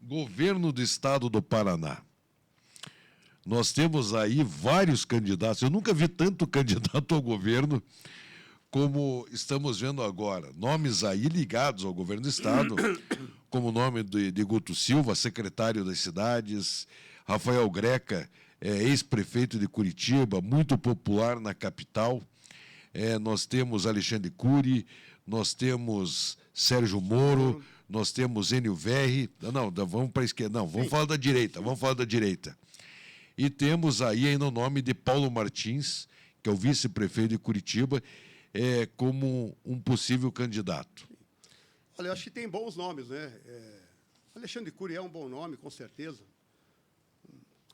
governo do estado do Paraná. Nós temos aí vários candidatos. Eu nunca vi tanto candidato ao governo como estamos vendo agora. Nomes aí ligados ao governo do estado, como o nome de Guto Silva, secretário das cidades, Rafael Greca, ex-prefeito de Curitiba, muito popular na capital. Nós temos Alexandre Cury, nós temos Sérgio Moro, nós temos Enio Verri. Não, vamos para a esquerda. Não, vamos falar da direita. Vamos falar da direita. E temos aí ainda o nome de Paulo Martins, que é o vice-prefeito de Curitiba, como um possível candidato. Olha, eu acho que tem bons nomes, né? Alexandre Cury é um bom nome, com certeza.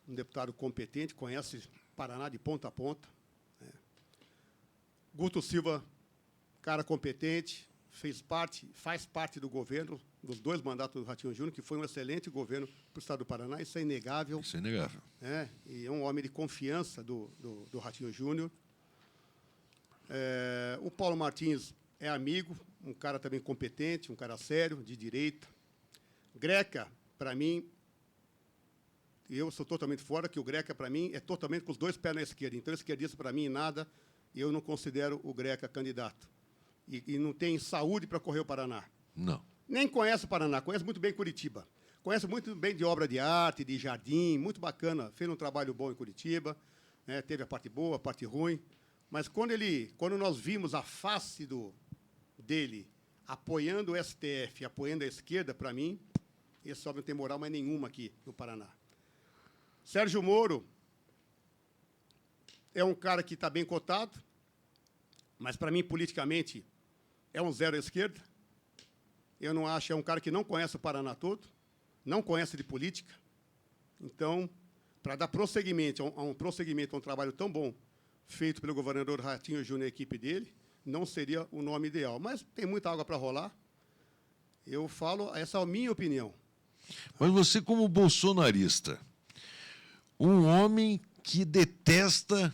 Um deputado competente, conhece Paraná de ponta a ponta. Né? Guto Silva, cara competente, faz parte do governo, dos 2 mandatos do Ratinho Júnior, que foi um excelente governo para o Estado do Paraná, isso é inegável. Isso é inegável. E é um homem de confiança do Ratinho Júnior. O Paulo Martins é amigo, um cara também competente, um cara sério, de direita. Greca, para mim, eu sou totalmente fora, que o Greca, para mim, é totalmente com os 2 pés na esquerda. Então, esquerdista, para mim, nada, eu não considero o Greca candidato. E não tem saúde para correr o Paraná. Não. Nem conhece o Paraná, conhece muito bem Curitiba. Conhece muito bem de obra de arte, de jardim, muito bacana. Fez um trabalho bom em Curitiba, né? Teve a parte boa, a parte ruim. Mas quando nós vimos a face dele apoiando o STF, apoiando a esquerda, para mim, esse homem não tem moral mais nenhuma aqui no Paraná. Sérgio Moro é um cara que está bem cotado, mas, para mim, politicamente, é um zero à esquerda. Eu não acho, é um cara que não conhece o Paraná todo, não conhece de política. Então, para dar prosseguimento a um trabalho tão bom feito pelo governador Ratinho Júnior e a equipe dele, não seria o nome ideal. Mas tem muita água para rolar. Eu falo, essa é a minha opinião. Mas você, como bolsonarista, um homem que detesta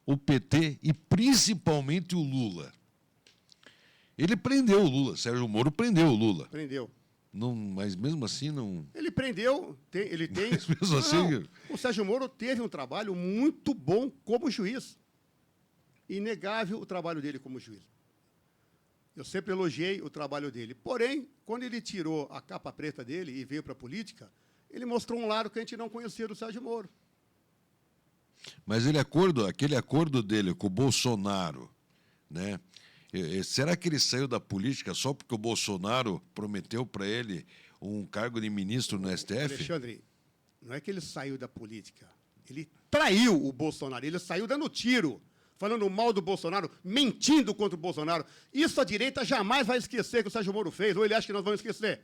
o PT e principalmente o Lula. Ele prendeu o Lula, Sérgio Moro prendeu o Lula. Prendeu. Não, mas mesmo assim não... Ele prendeu, ele tem... Mas mesmo assim... Não. O Sérgio Moro teve um trabalho muito bom como juiz. Inegável o trabalho dele como juiz. Eu sempre elogiei o trabalho dele. Porém, quando ele tirou a capa preta dele e veio para a política, ele mostrou um lado que a gente não conhecia do Sérgio Moro. Mas aquele acordo dele com o Bolsonaro, né? Será que ele saiu da política só porque o Bolsonaro prometeu para ele um cargo de ministro no STF? Alexandre, não é que ele saiu da política. Ele traiu o Bolsonaro. Ele saiu dando tiro, falando mal do Bolsonaro, mentindo contra o Bolsonaro. Isso a direita jamais vai esquecer que o Sérgio Moro fez, ou ele acha que nós vamos esquecer?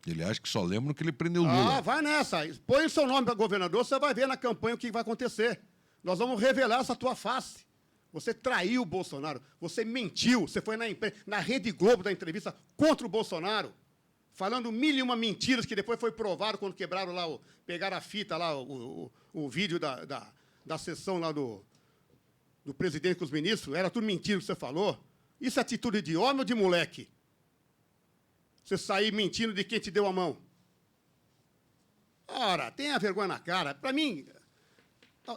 Ele acha que só lembra que ele prendeu o Lula. Ah, vai nessa. Põe o seu nome para governador, você vai ver na campanha o que vai acontecer. Nós vamos revelar essa tua face. Você traiu o Bolsonaro, você mentiu, você foi na Rede Globo da entrevista contra o Bolsonaro, falando 1001 mentiras que depois foi provado quando quebraram lá, pegaram a fita lá, o vídeo da sessão lá do presidente com os ministros, era tudo mentira que você falou. Isso é atitude de homem ou de moleque? Você sair mentindo de quem te deu a mão. Ora, tenha vergonha na cara. Para mim,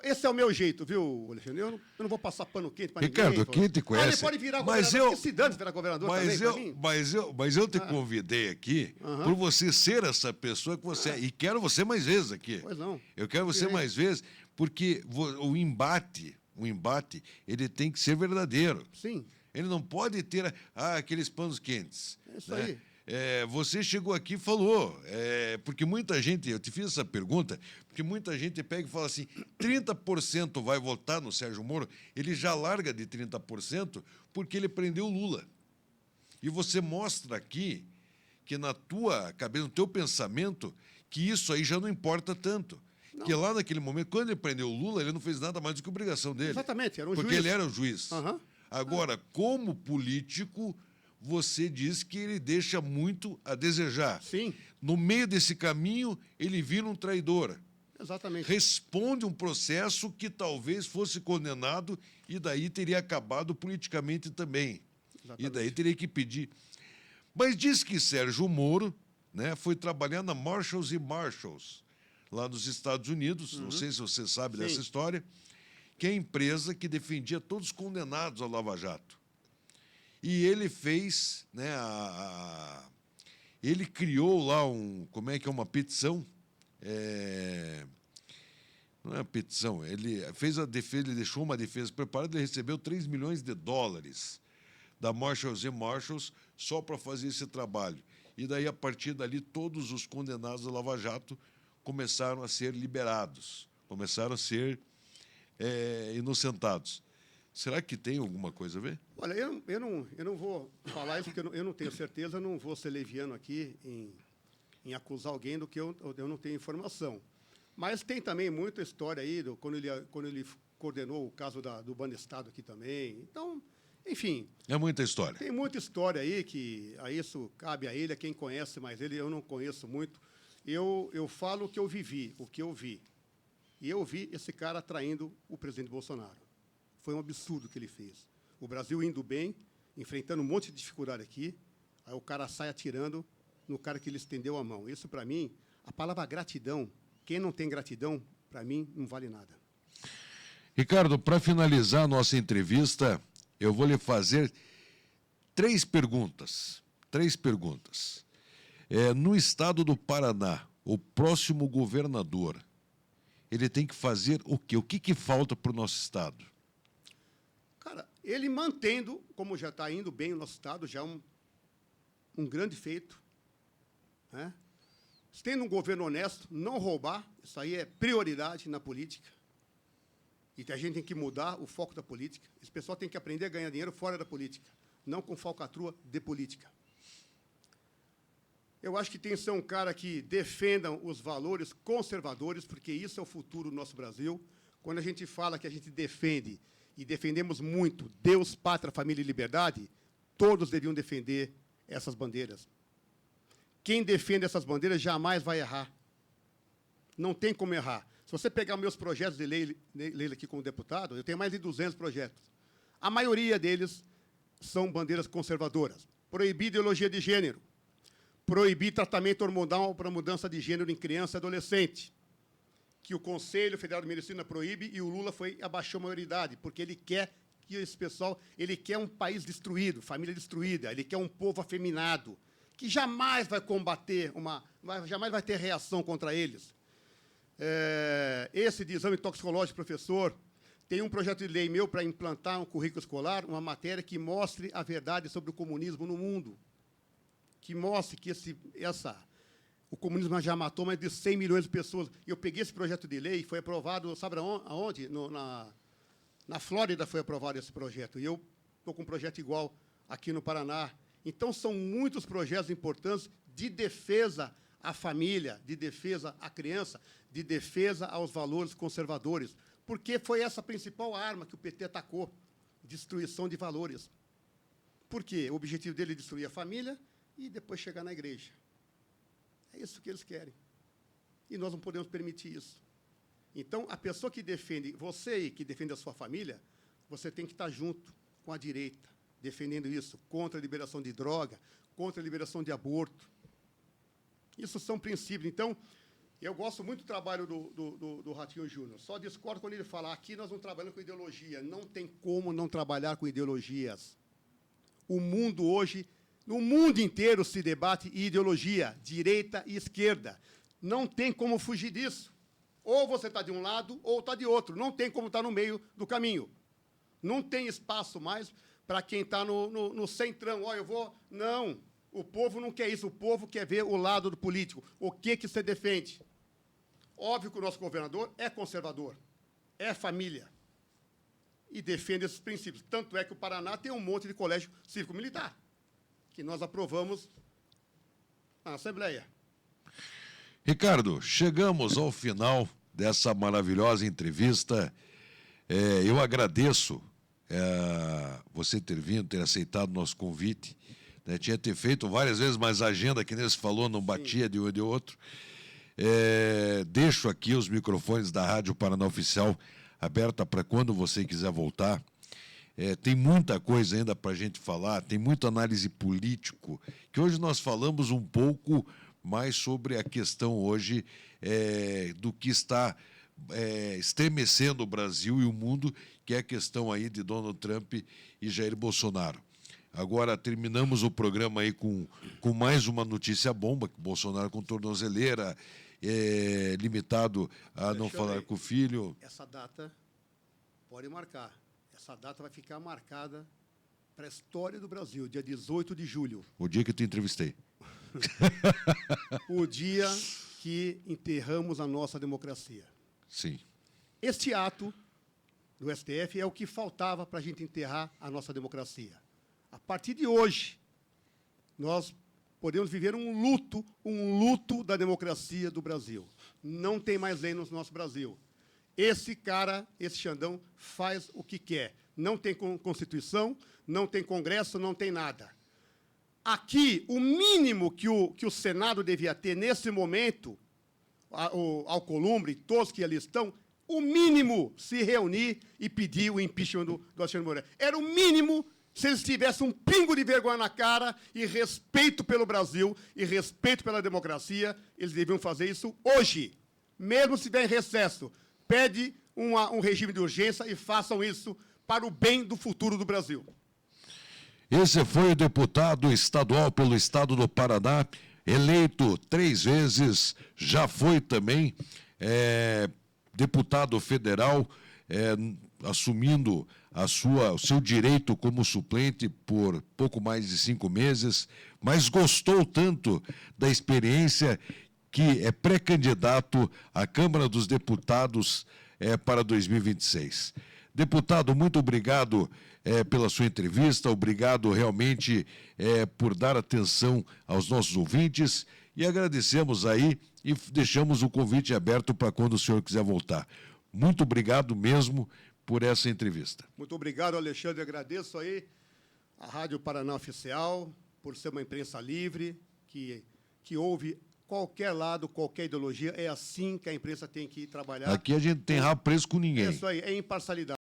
esse é o meu jeito, viu, Alexandre? Eu não vou passar pano quente para ninguém. Ricardo, quem te conhece... ele pode virar governador, que se dane virar governador também, mas eu te convidei aqui por você ser essa pessoa que você é. E quero você mais vezes aqui. Pois não. Eu quero você mais vezes, porque o embate, ele tem que ser verdadeiro. Sim. Ele não pode ter aqueles panos quentes. É isso aí. Você chegou aqui e falou, porque muita gente, eu te fiz essa pergunta, porque muita gente pega e fala assim, 30% vai votar no Sérgio Moro, ele já larga de 30% porque ele prendeu o Lula. E você mostra aqui que na tua cabeça, no teu pensamento, que isso aí já não importa tanto. Não. Que lá naquele momento, quando ele prendeu o Lula, ele não fez nada mais do que obrigação dele. Exatamente, era um juiz. Porque ele era o juiz. Uhum. Agora, como político, você diz que ele deixa muito a desejar. Sim. No meio desse caminho, ele vira um traidor. Exatamente. Responde um processo que talvez fosse condenado e daí teria acabado politicamente também. Exatamente. E daí teria que pedir. Mas diz que Sérgio Moro, né, foi trabalhar na Marshalls & Marshalls, lá nos Estados Unidos, não sei se você sabe dessa história, que é a empresa que defendia todos os condenados ao Lava Jato. E ele fez, né, ele criou lá uma petição, não é uma petição, ele fez a defesa, ele deixou uma defesa preparada, ele recebeu $3 milhões da Marshalls e Marshalls só para fazer esse trabalho. E daí, a partir dali, todos os condenados da Lava Jato começaram a ser liberados, começaram a ser inocentados. Será que tem alguma coisa a ver? Olha, eu não vou falar isso, porque eu não tenho certeza, eu não vou ser leviano aqui em acusar alguém do que eu não tenho informação. Mas tem também muita história aí, quando ele coordenou o caso do Banestado aqui também. Então, enfim. É muita história. Tem muita história aí, que a isso cabe a ele, a quem conhece mais ele, eu não conheço muito. Eu falo o que eu vivi, o que eu vi. E eu vi esse cara traindo o presidente Bolsonaro. Foi um absurdo o que ele fez. O Brasil indo bem, enfrentando um monte de dificuldade aqui, aí o cara sai atirando no cara que ele estendeu a mão. Isso, para mim, a palavra gratidão, quem não tem gratidão, para mim, não vale nada. Ricardo, para finalizar a nossa entrevista, eu vou lhe fazer 3 perguntas. 3 perguntas. No estado do Paraná, o próximo governador, ele tem que fazer o quê? O que falta para o nosso estado? Cara, ele mantendo, como já está indo bem o nosso estado, já é um grande feito, né? Tendo um governo honesto, não roubar, isso aí é prioridade na política. E a gente tem que mudar o foco da política. Esse pessoal tem que aprender a ganhar dinheiro fora da política, não com falcatrua de política. Eu acho que tem que ser um cara que defenda os valores conservadores, porque isso é o futuro do nosso Brasil. Quando a gente fala que a gente defende, e defendemos muito, Deus, pátria, família e liberdade, todos deviam defender essas bandeiras. Quem defende essas bandeiras jamais vai errar. Não tem como errar. Se você pegar meus projetos de lei aqui como deputado, eu tenho mais de 200 projetos. A maioria deles são bandeiras conservadoras. Proibir ideologia de gênero. Proibir tratamento hormonal para mudança de gênero em criança e adolescente, que o Conselho Federal de Medicina proíbe, e o Lula abaixou a maioridade, porque ele quer que esse pessoal, ele quer um país destruído, família destruída, ele quer um povo afeminado, que jamais vai combater, jamais vai ter reação contra eles. Esse de exame toxicológico, professor, tem um projeto de lei meu para implantar um currículo escolar, uma matéria que mostre a verdade sobre o comunismo no mundo, que mostre que o comunismo já matou mais de 100 milhões de pessoas. E eu peguei esse projeto de lei, foi aprovado, sabe aonde? Na Flórida foi aprovado esse projeto. E eu estou com um projeto igual aqui no Paraná. Então, são muitos projetos importantes de defesa à família, de defesa à criança, de defesa aos valores conservadores, porque foi essa a principal arma que o PT atacou, destruição de valores. Por quê? O objetivo dele é destruir a família e depois chegar na igreja. É isso que eles querem. E nós não podemos permitir isso. Então, a pessoa que defende, você aí que defende a sua família, você tem que estar junto com a direita, defendendo isso, contra a liberação de droga, contra a liberação de aborto. Isso são princípios. Então, eu gosto muito do trabalho do Ratinho Júnior. Só discordo quando ele fala, aqui nós não trabalhamos com ideologia. Não tem como não trabalhar com ideologias. O mundo hoje, no mundo inteiro se debate ideologia, direita e esquerda. Não tem como fugir disso. Ou você está de um lado, ou está de outro. Não tem como estar no meio do caminho. Não tem espaço mais para quem está no centrão. Eu vou... Não, o povo não quer isso. O povo quer ver o lado do político. O que você defende? Óbvio que o nosso governador é conservador, é família, e defende esses princípios. Tanto é que o Paraná tem um monte de colégio cívico-militar, que nós aprovamos na Assembleia. Ricardo, chegamos ao final dessa maravilhosa entrevista. Eu agradeço você ter vindo, ter aceitado o nosso convite. Tinha ter feito várias vezes, mas a agenda, que nem você falou, não batia de um e de outro. Deixo aqui os microfones da Rádio Paraná Oficial aberta para quando você quiser voltar. Tem muita coisa ainda para a gente falar, tem muita análise político, que hoje nós falamos um pouco mais sobre a questão hoje do que está estremecendo o Brasil e o mundo, que é a questão aí de Donald Trump e Jair Bolsonaro. Agora, terminamos o programa aí com mais uma notícia bomba, que Bolsonaro com tornozeleira, limitado a não falar com o filho. Essa data, pode marcar, essa data vai ficar marcada para a história do Brasil, dia 18 de julho. O dia que eu te entrevistei. O dia que enterramos a nossa democracia. Sim. Este ato do STF é o que faltava para a gente enterrar a nossa democracia. A partir de hoje, nós podemos viver um luto da democracia do Brasil. Não tem mais lei no nosso Brasil. Esse cara, esse Xandão, faz o que quer. Não tem Constituição, não tem Congresso, não tem nada. Aqui, o mínimo que o Senado devia ter nesse momento, o Alcolumbre, todos que ali estão, o mínimo se reunir e pedir o impeachment do Alexandre Moreira. Era o mínimo se eles tivessem um pingo de vergonha na cara e respeito pelo Brasil e respeito pela democracia, eles deviam fazer isso hoje, mesmo se tiver em recesso. Pede um regime de urgência e façam isso para o bem do futuro do Brasil. Esse foi o deputado estadual pelo estado do Paraná, eleito 3 vezes, já foi também deputado federal, assumindo o seu direito como suplente por pouco mais de 5 meses, mas gostou tanto da experiência que é pré-candidato à Câmara dos Deputados para 2026. Deputado, muito obrigado pela sua entrevista, obrigado realmente por dar atenção aos nossos ouvintes e agradecemos aí e deixamos o convite aberto para quando o senhor quiser voltar. Muito obrigado mesmo por essa entrevista. Muito obrigado, Alexandre. Agradeço aí a Rádio Paraná Oficial por ser uma imprensa livre, que ouve qualquer lado, qualquer ideologia. É assim que a imprensa tem que trabalhar. Aqui a gente tem rabo preso com ninguém. É isso aí, é imparcialidade.